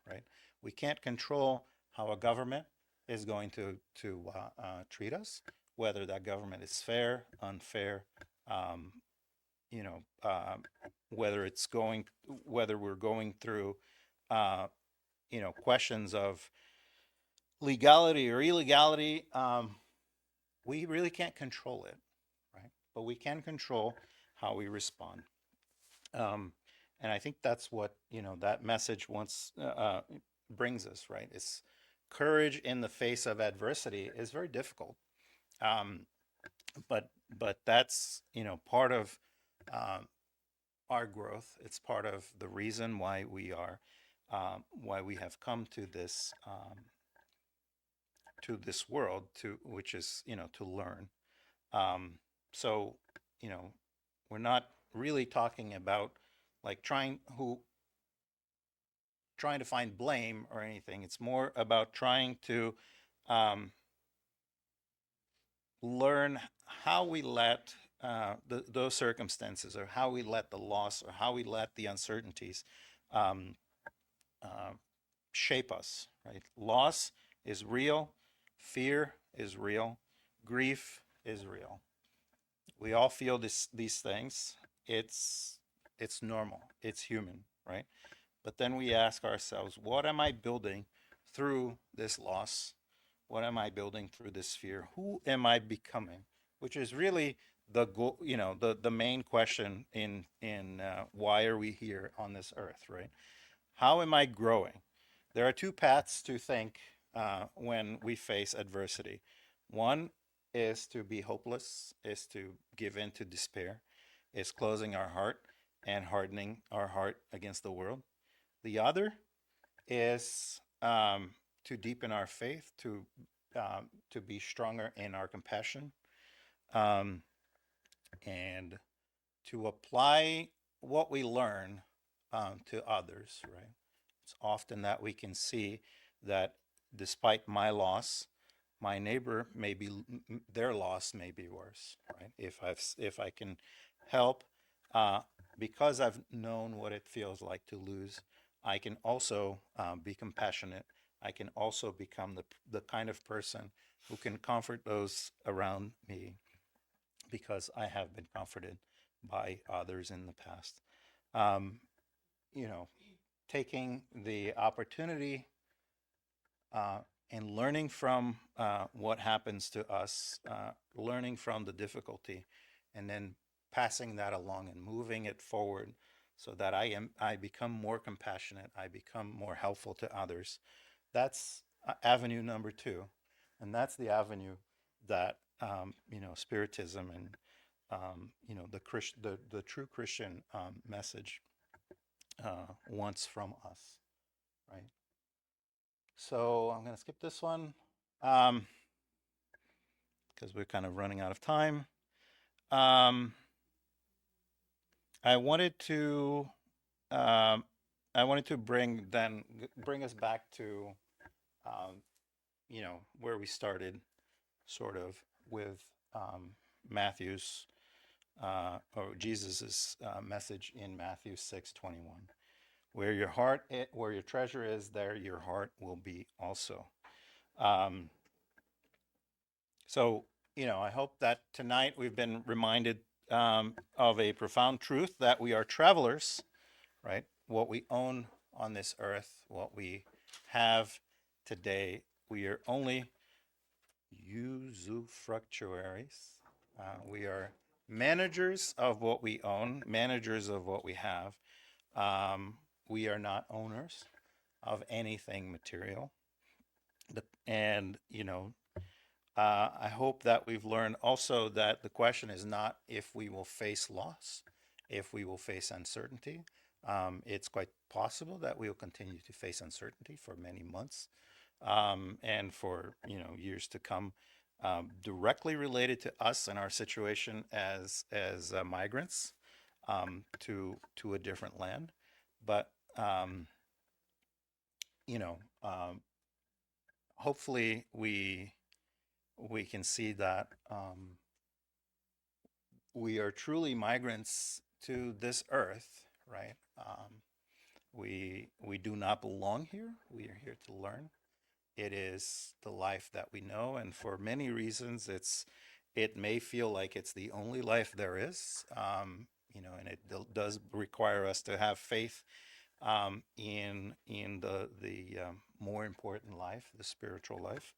right? We can't control how a government is going to treat us, whether that government is fair, unfair, whether we're going through, questions of legality or illegality. We really can't control it, right? But we can control how we respond. And I think that's what that message brings us, right? It's courage in the face of adversity is very difficult. But that's part of our growth. It's part of the reason why we have come to this world, which is to learn. So we're not really talking about like trying to find blame or anything. It's more about trying to learn how we let those circumstances, or how we let the loss, or how we let the uncertainties shape us, right? Loss is real. Fear is real. Grief is real. We all feel these things. It's normal. It's human, right? But then we ask ourselves, what am I building through this loss? What am I building through this fear? Who am I becoming? Which is really the main question in why are we here on this earth, right? How am I growing? there are two paths to think when we face adversity. One is to be hopeless, is to give in to despair, is closing our heart and hardening our heart against the world. The other is to deepen our faith, to be stronger in our compassion, um, and to apply what we learn to others. Right? It's often that we can see that despite my loss, my neighbor may be their loss may be worse. Right? If I can help, uh, because I've known what it feels like to lose, I can also be compassionate. I can also become the kind of person who can comfort those around me because I have been comforted by others in the past. Um, you know, taking the opportunity uh, and learning from what happens to us, learning from the difficulty, and then passing that along and moving it forward so that I become more compassionate, I become more helpful to others. That's avenue number two, and that's the avenue that Spiritism and the true Christian message wants from us, right? So I'm going to skip this one because we're kind of running out of time. Um, I wanted to um, bring us back to um, where we started, sort of with Matthew's or Jesus's message in Matthew 6:21. Where your treasure is, there your heart will be also. Um, so, I hope that tonight we've been reminded of a profound truth that we are travelers, right? What we own on this earth, what we have today, we are only usufructuaries. We are managers of what we own, managers of what we have. We are not owners of anything material. And, I hope that we've learned also that the question is not if we will face loss, if we will face uncertainty. It's quite possible that we will continue to face uncertainty for many months and for years to come, directly related to us and our situation as migrants to a different land. But you know, um, hopefully we can see that we are truly migrants to this earth, right? We do not belong here. We are here to learn. It is the life that we know, and for many reasons, it may feel like it's the only life there is. And it does require us to have faith in the more important life, the spiritual life.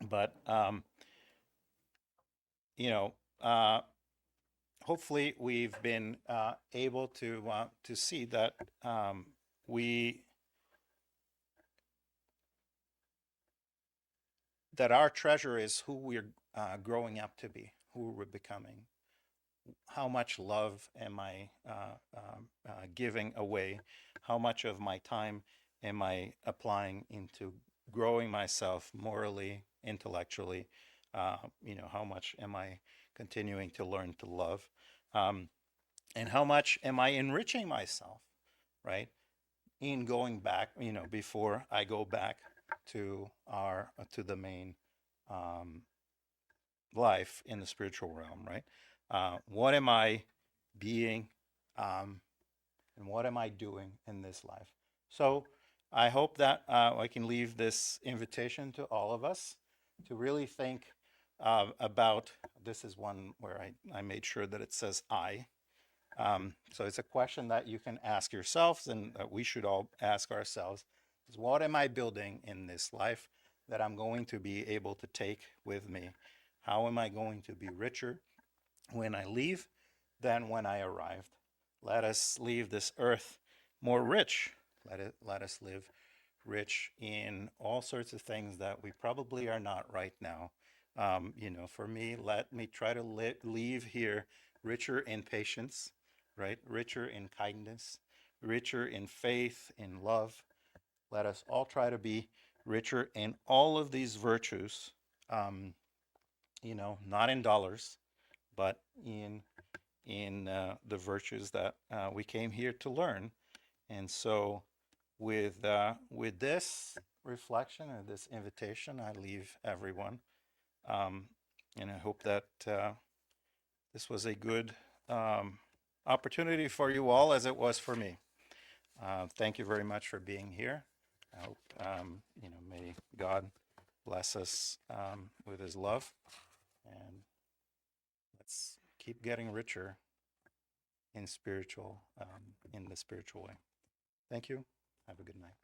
But you know, uh, hopefully, we've been able to see that we that our treasure is who we're growing up to be, who we're becoming. How much love am I giving away? How much of my time am I applying into growing myself morally, intellectually? How much am I continuing to learn to love? Um, and how much am I enriching myself, right? In going back, before I go back to the main um, life in the spiritual realm, right? What am I being, um, and what am I doing in this life? So I hope that I can leave this invitation to all of us to really think about. This is one where I made sure that it says I. So it's a question that you can ask yourselves and that we should all ask ourselves is what am I building in this life that I'm going to be able to take with me? How am I going to be richer when I leave than when I arrived? Let us leave this earth more rich. Let us live rich in all sorts of things that we probably are not right now. For me, let me try to leave here richer in patience, right? Richer in kindness, richer in faith, in love. Let us all try to be richer in all of these virtues, not in dollars, but in the virtues that we came here to learn. And so, with this reflection or this invitation, I leave everyone, um, and I hope that this was a good opportunity for you all, as it was for me. Thank you very much for being here. I hope may God bless us with His love, and let's keep getting richer in in the spiritual way. Thank you. Have a good night.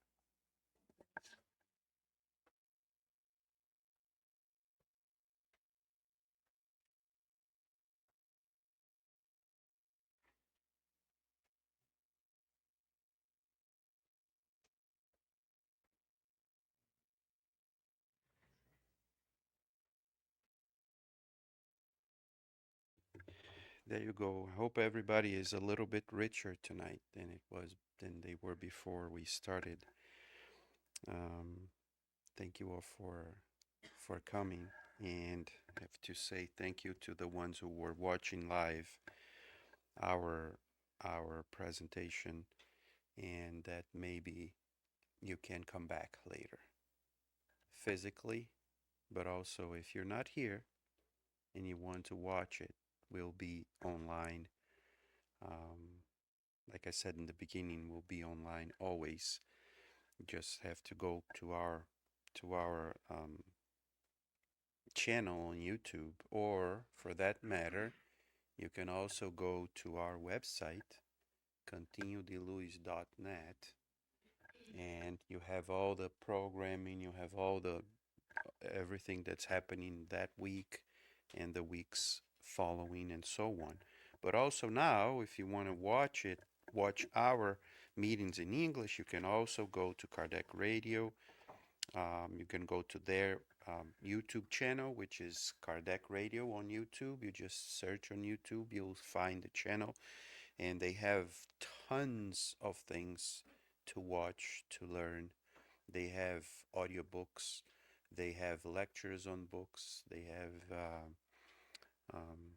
There you go. I hope everybody is a little bit richer tonight than they were before we started. Um, Thank you all for coming, and I have to say thank you to the ones who were watching live our our presentation, and that maybe you can come back later physically, but also if you're not here and you want to watch it, we'll be online. Um, like I said in the beginning, we'll be online always. You just have to go to our channel on YouTube, or for that matter, you can also go to our website, cantinhodeluis.net, and you have all the programming, you have all the everything that's happening that week and the weeks following and so on. But also now, if you want to watch our meetings in English, you can also go to Kardec Radio. You can go to their YouTube channel, which is Kardec Radio on YouTube. You just search on YouTube, you'll find the channel, and they have tons of things to watch, to learn. They have audiobooks, they have lectures on books, they have um,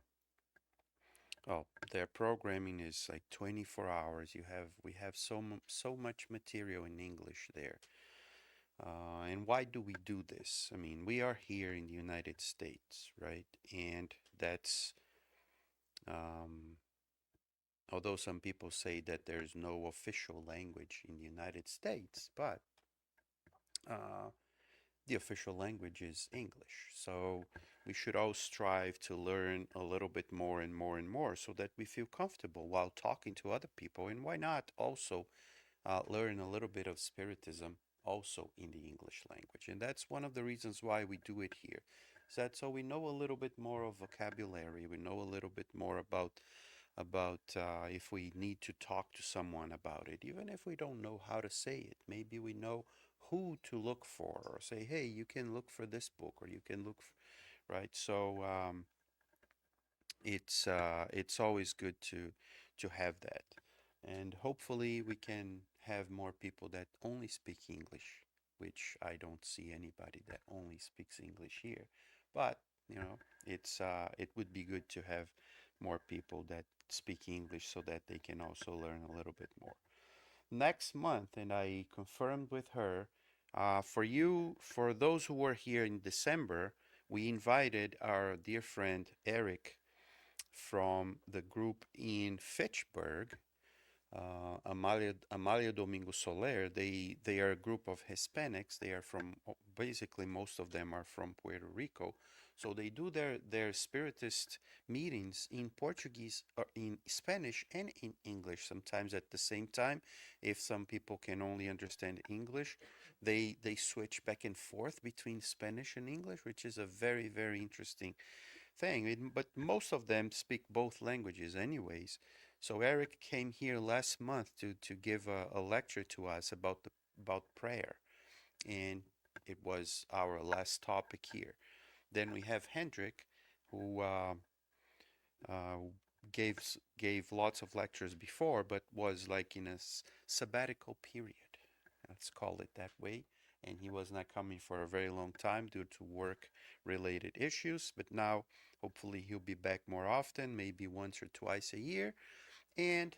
oh, their programming is like 24 hours. We have so much material in English there. And why do we do this? I mean, we are here in the United States, right? And that's, um, although some people say that there's no official language in the United States, but uh, the official language is English. So we should all strive to learn a little bit more and more and more so that we feel comfortable while talking to other people. And why not also learn a little bit of Spiritism also in the English language? And that's one of the reasons why we do it here. So we know a little bit more of vocabulary. We know a little bit more about if we need to talk to someone about it, even if we don't know how to say it. Maybe we know who to look for, or say, hey, you can look for this book, or you can look for, right? So it's always good to have that, and hopefully we can have more people that only speak English, which I don't see anybody that only speaks English here. But it would be good to have more people that speak English so that they can also learn a little bit more. Next month, and I confirmed with her, for those who were here in December, we invited our dear friend Eric from the group in Fitchburg, Amalia Domingo Soler. They are a group of Hispanics. They are from, basically most of them are from Puerto Rico. So they do their Spiritist meetings in Portuguese or in Spanish and in English, sometimes at the same time. If some people can only understand English, they switch back and forth between Spanish and English, which is a very, very interesting thing. But most of them speak both languages anyways. So Eric came here last month to give a lecture to us about about prayer. and it was our last topic here. Then we have Hendrick, who uh, gave lots of lectures before, but was like in a sabbatical period. Let's call it that way. And he was not coming for a very long time due to work-related issues. But now, hopefully, he'll be back more often, maybe once or twice a year. And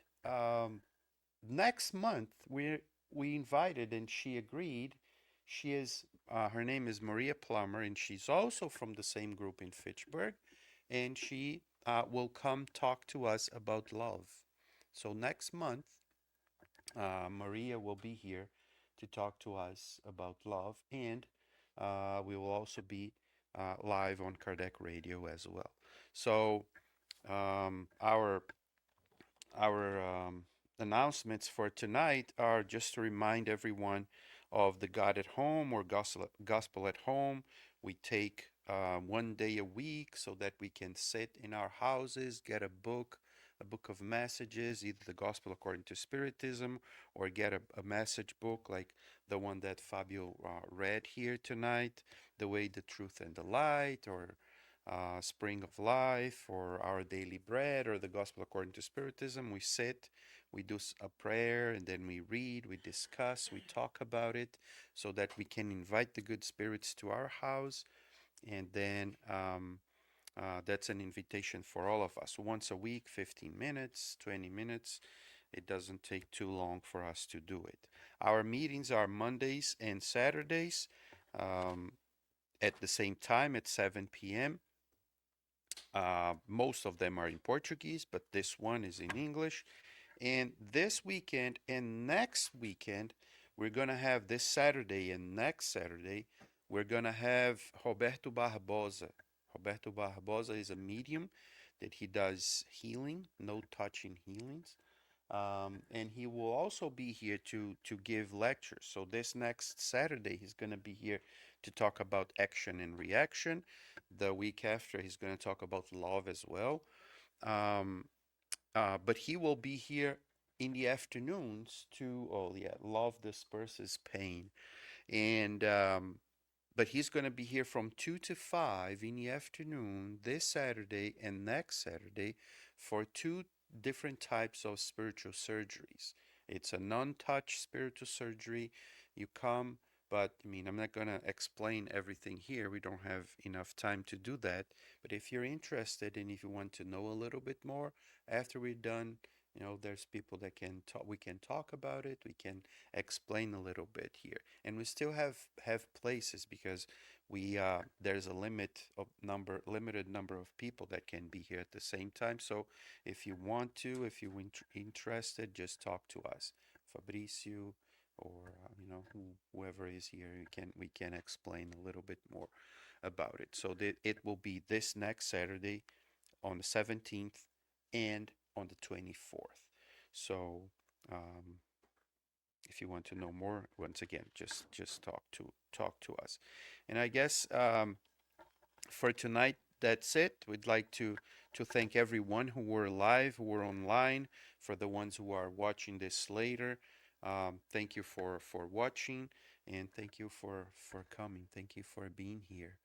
next month, we invited, and she agreed. She is her name is Maria Plummer, and she's also from the same group in Fitchburg, and she will come talk to us about love. So next month, Maria will be here to talk to us about love, and we will also be live on Kardec Radio as well. So our announcements for tonight are just to remind everyone of the God at Home or Gospel at Home. We take one day a week so that we can sit in our houses, get a book of messages, either the Gospel according to Spiritism or get a message book like the one that Fabio read here tonight, The Way, the Truth, and the Light, or Spring of Life, or Our Daily Bread, or the Gospel According to Spiritism. We sit, we do a prayer, and then we read, we discuss, we talk about it so that we can invite the good spirits to our house. And then that's an invitation for all of us. Once a week, 15 minutes, 20 minutes. It doesn't take too long for us to do it. Our meetings are Mondays and Saturdays at the same time at 7 p.m. Most of them are in Portuguese, but this one is in English. And this weekend and next weekend, we're going to have this Saturday and next Saturday, we're going to have Roberto Barbosa. Roberto Barbosa is a medium that he does healing, no touching healings. And he will also be here to give lectures. So this next Saturday, he's going to be here to talk about action and reaction. The week after, he's going to talk about love as well. Um, but he will be here in the afternoons to, oh yeah, love disperses pain. And but he's going to be here from 2 to 5 in the afternoon this Saturday and next Saturday for two different types of spiritual surgeries. It's a non-touch spiritual surgery. You come, but I mean, I'm not going to explain everything here. We don't have enough time to do that. But if you're interested and if you want to know a little bit more after we're done, there's people that can talk. We can talk about it. We can explain a little bit here, and we still have places because we there's a limited number of people that can be here at the same time. So if you want to, if you're interested, just talk to us, Fabricio, or whoever is here. We can explain a little bit more about it. So it will be this next Saturday on the 17th and on the 24th. So if you want to know more, once again, just talk to us. And I guess for tonight, that's it. We'd like to thank everyone who were live, who were online, for the ones who are watching this later. Thank you for watching, and thank you for coming. Thank you for being here.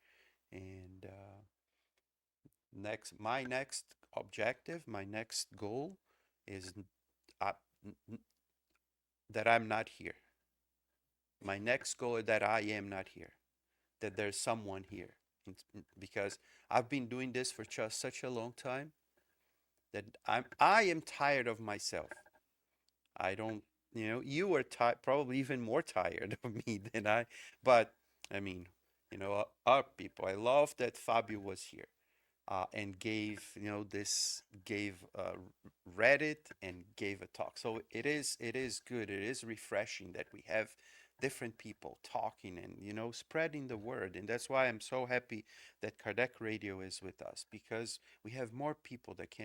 And my next objective, my next goal is uh, that I'm not here. My next goal is that I am not here, that there's someone here. Because I've been doing this for just such a long time that I am tired of myself. I don't, you are probably even more tired of me than I, but I mean, our people. I love that Fabio was here. And read it and gave a talk. So it is good. It is refreshing that we have different people talking and spreading the word. And that's why I'm so happy that Kardec Radio is with us, because we have more people that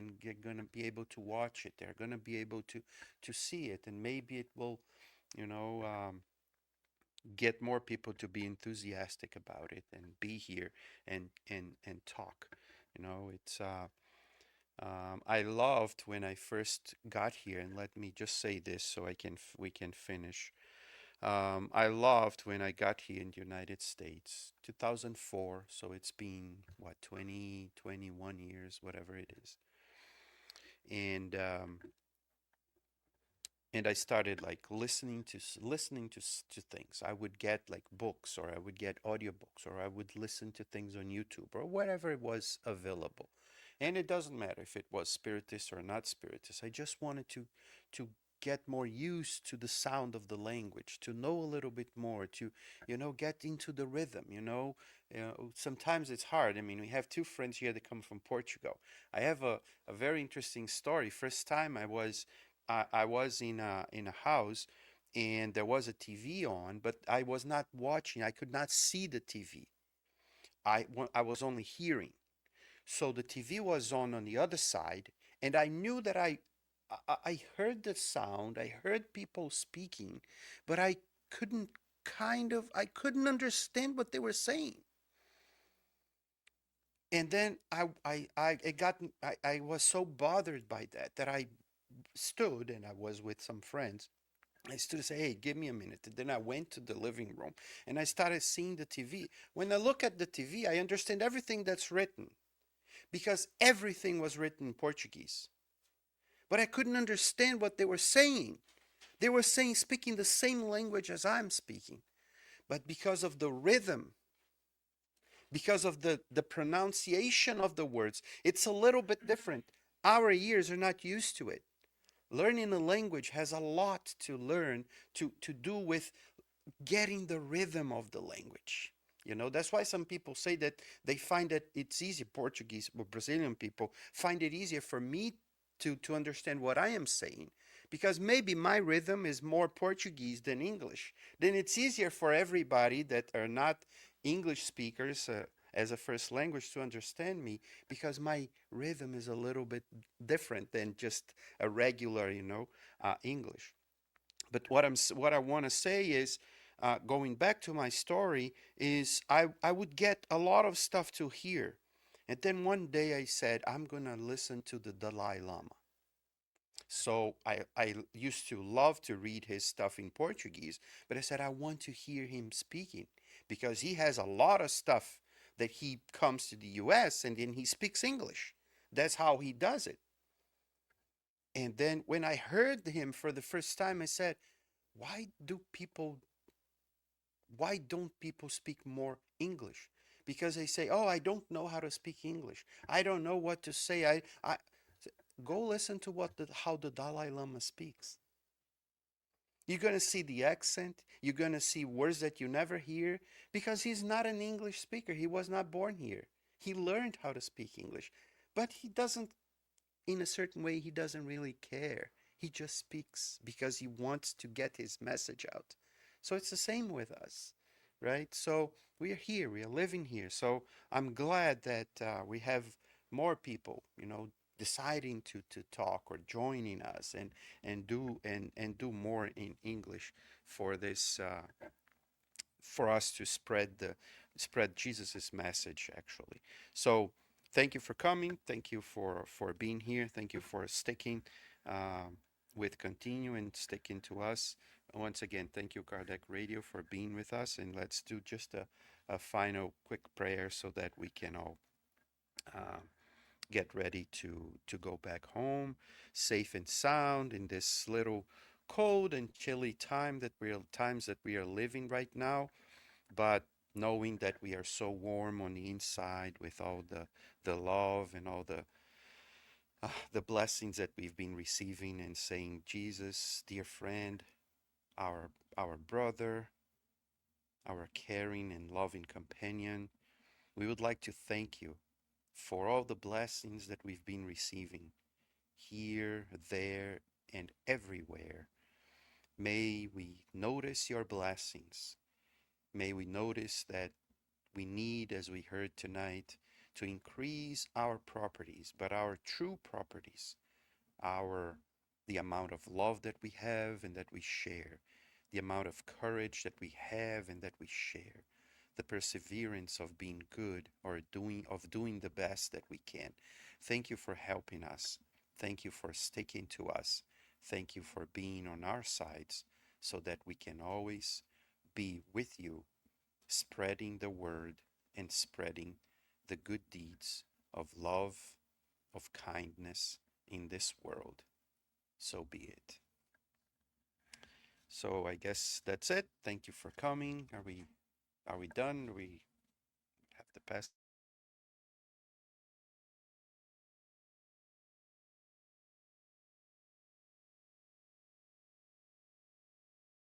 gonna be able to watch it. They're gonna be able to see it, and maybe it will, get more people to be enthusiastic about it and be here and talk. It's I loved when I first got here, and let me just say this so we can finish. I loved when I got here in the United States, 2004. So it's been what, 20, 21 years, whatever it is. And and I started like listening to things. I would get like books, or I would get audiobooks, or I would listen to things on YouTube or whatever was available. And it doesn't matter if it was spiritist or not spiritist. I just wanted to get more used to the sound of the language, to know a little bit more, to get into the rhythm. Sometimes it's hard. I mean, we have two friends here that come from Portugal. I have a very interesting story. First time I was in a house, and there was a TV on, but I was not watching. I could not see the TV. I was only hearing. So the TV was on the other side, and I knew that I heard the sound. I heard people speaking, but couldn't I couldn't understand what they were saying. And then I was so bothered by that I stood, and I was with some friends. I stood and said, "Hey, give me a minute." And then I went to the living room, and I started seeing the TV. When I look at the TV, I understand everything that's written, because everything was written in Portuguese. But I couldn't understand what they were saying. They were speaking the same language as I'm speaking. But because of the rhythm, because of the pronunciation of the words, it's a little bit different. Our ears are not used to it. Learning a language has a lot to learn to do with getting the rhythm of the language. That's why some people say that they find that it's easy. Portuguese or Brazilian people find it easier for me to understand what I am saying, because maybe my rhythm is more Portuguese than English. Then it's easier for everybody that are not English speakers as a first language to understand me, because my rhythm is a little bit different than just a regular, English. But what I want to say is, going back to my story, is I would get a lot of stuff to hear. And then one day I said, I'm going to listen to the Dalai Lama. So I used to love to read his stuff in Portuguese, but I said, I want to hear him speaking, because he has a lot of stuff that he comes to the US and then he speaks English. That's how he does it. And then when I heard him for the first time, I said, why do people why don't people speak more English? Because they say, "Oh, I don't know how to speak English. I don't know what to say." I Go listen to how the Dalai Lama speaks. You're gonna see the accent. You're gonna see words that you never hear, because he's not an English speaker. He was not born here. He learned how to speak English, but he doesn't. In a certain way, he doesn't really care. He just speaks because he wants to get his message out. So it's the same with us, right? So we are here, we are living here. So I'm glad that we have more people, deciding to talk or joining us, and do more in English for this for us to spread Jesus's message, actually. So thank you for coming. Thank you for being here. Thank you for sticking with Cantinho and sticking to us. Once again, thank you, Kardec Radio, for being with us. And let's do just a final quick prayer so that we can all uh, get ready to go back home, safe and sound, in this little cold and chilly times that we are living right now, but knowing that we are so warm on the inside with all the love and all the blessings that we've been receiving, and saying, Jesus, dear friend, our brother, our caring and loving companion, we would like to thank you for all the blessings that we've been receiving here, there, and everywhere. May we notice your blessings. May we notice that we need, as we heard tonight, to increase our properties, but our true properties, the amount of love that we have and that we share, the amount of courage that we have and that we share, the perseverance of being good, or doing the best that we can. Thank you for helping us. Thank you for sticking to us. Thank you for being on our sides, so that we can always be with you, spreading the word and spreading the good deeds of love, of kindness in this world. So be it. So I guess that's it. Thank you for coming. Are we done? We have to pass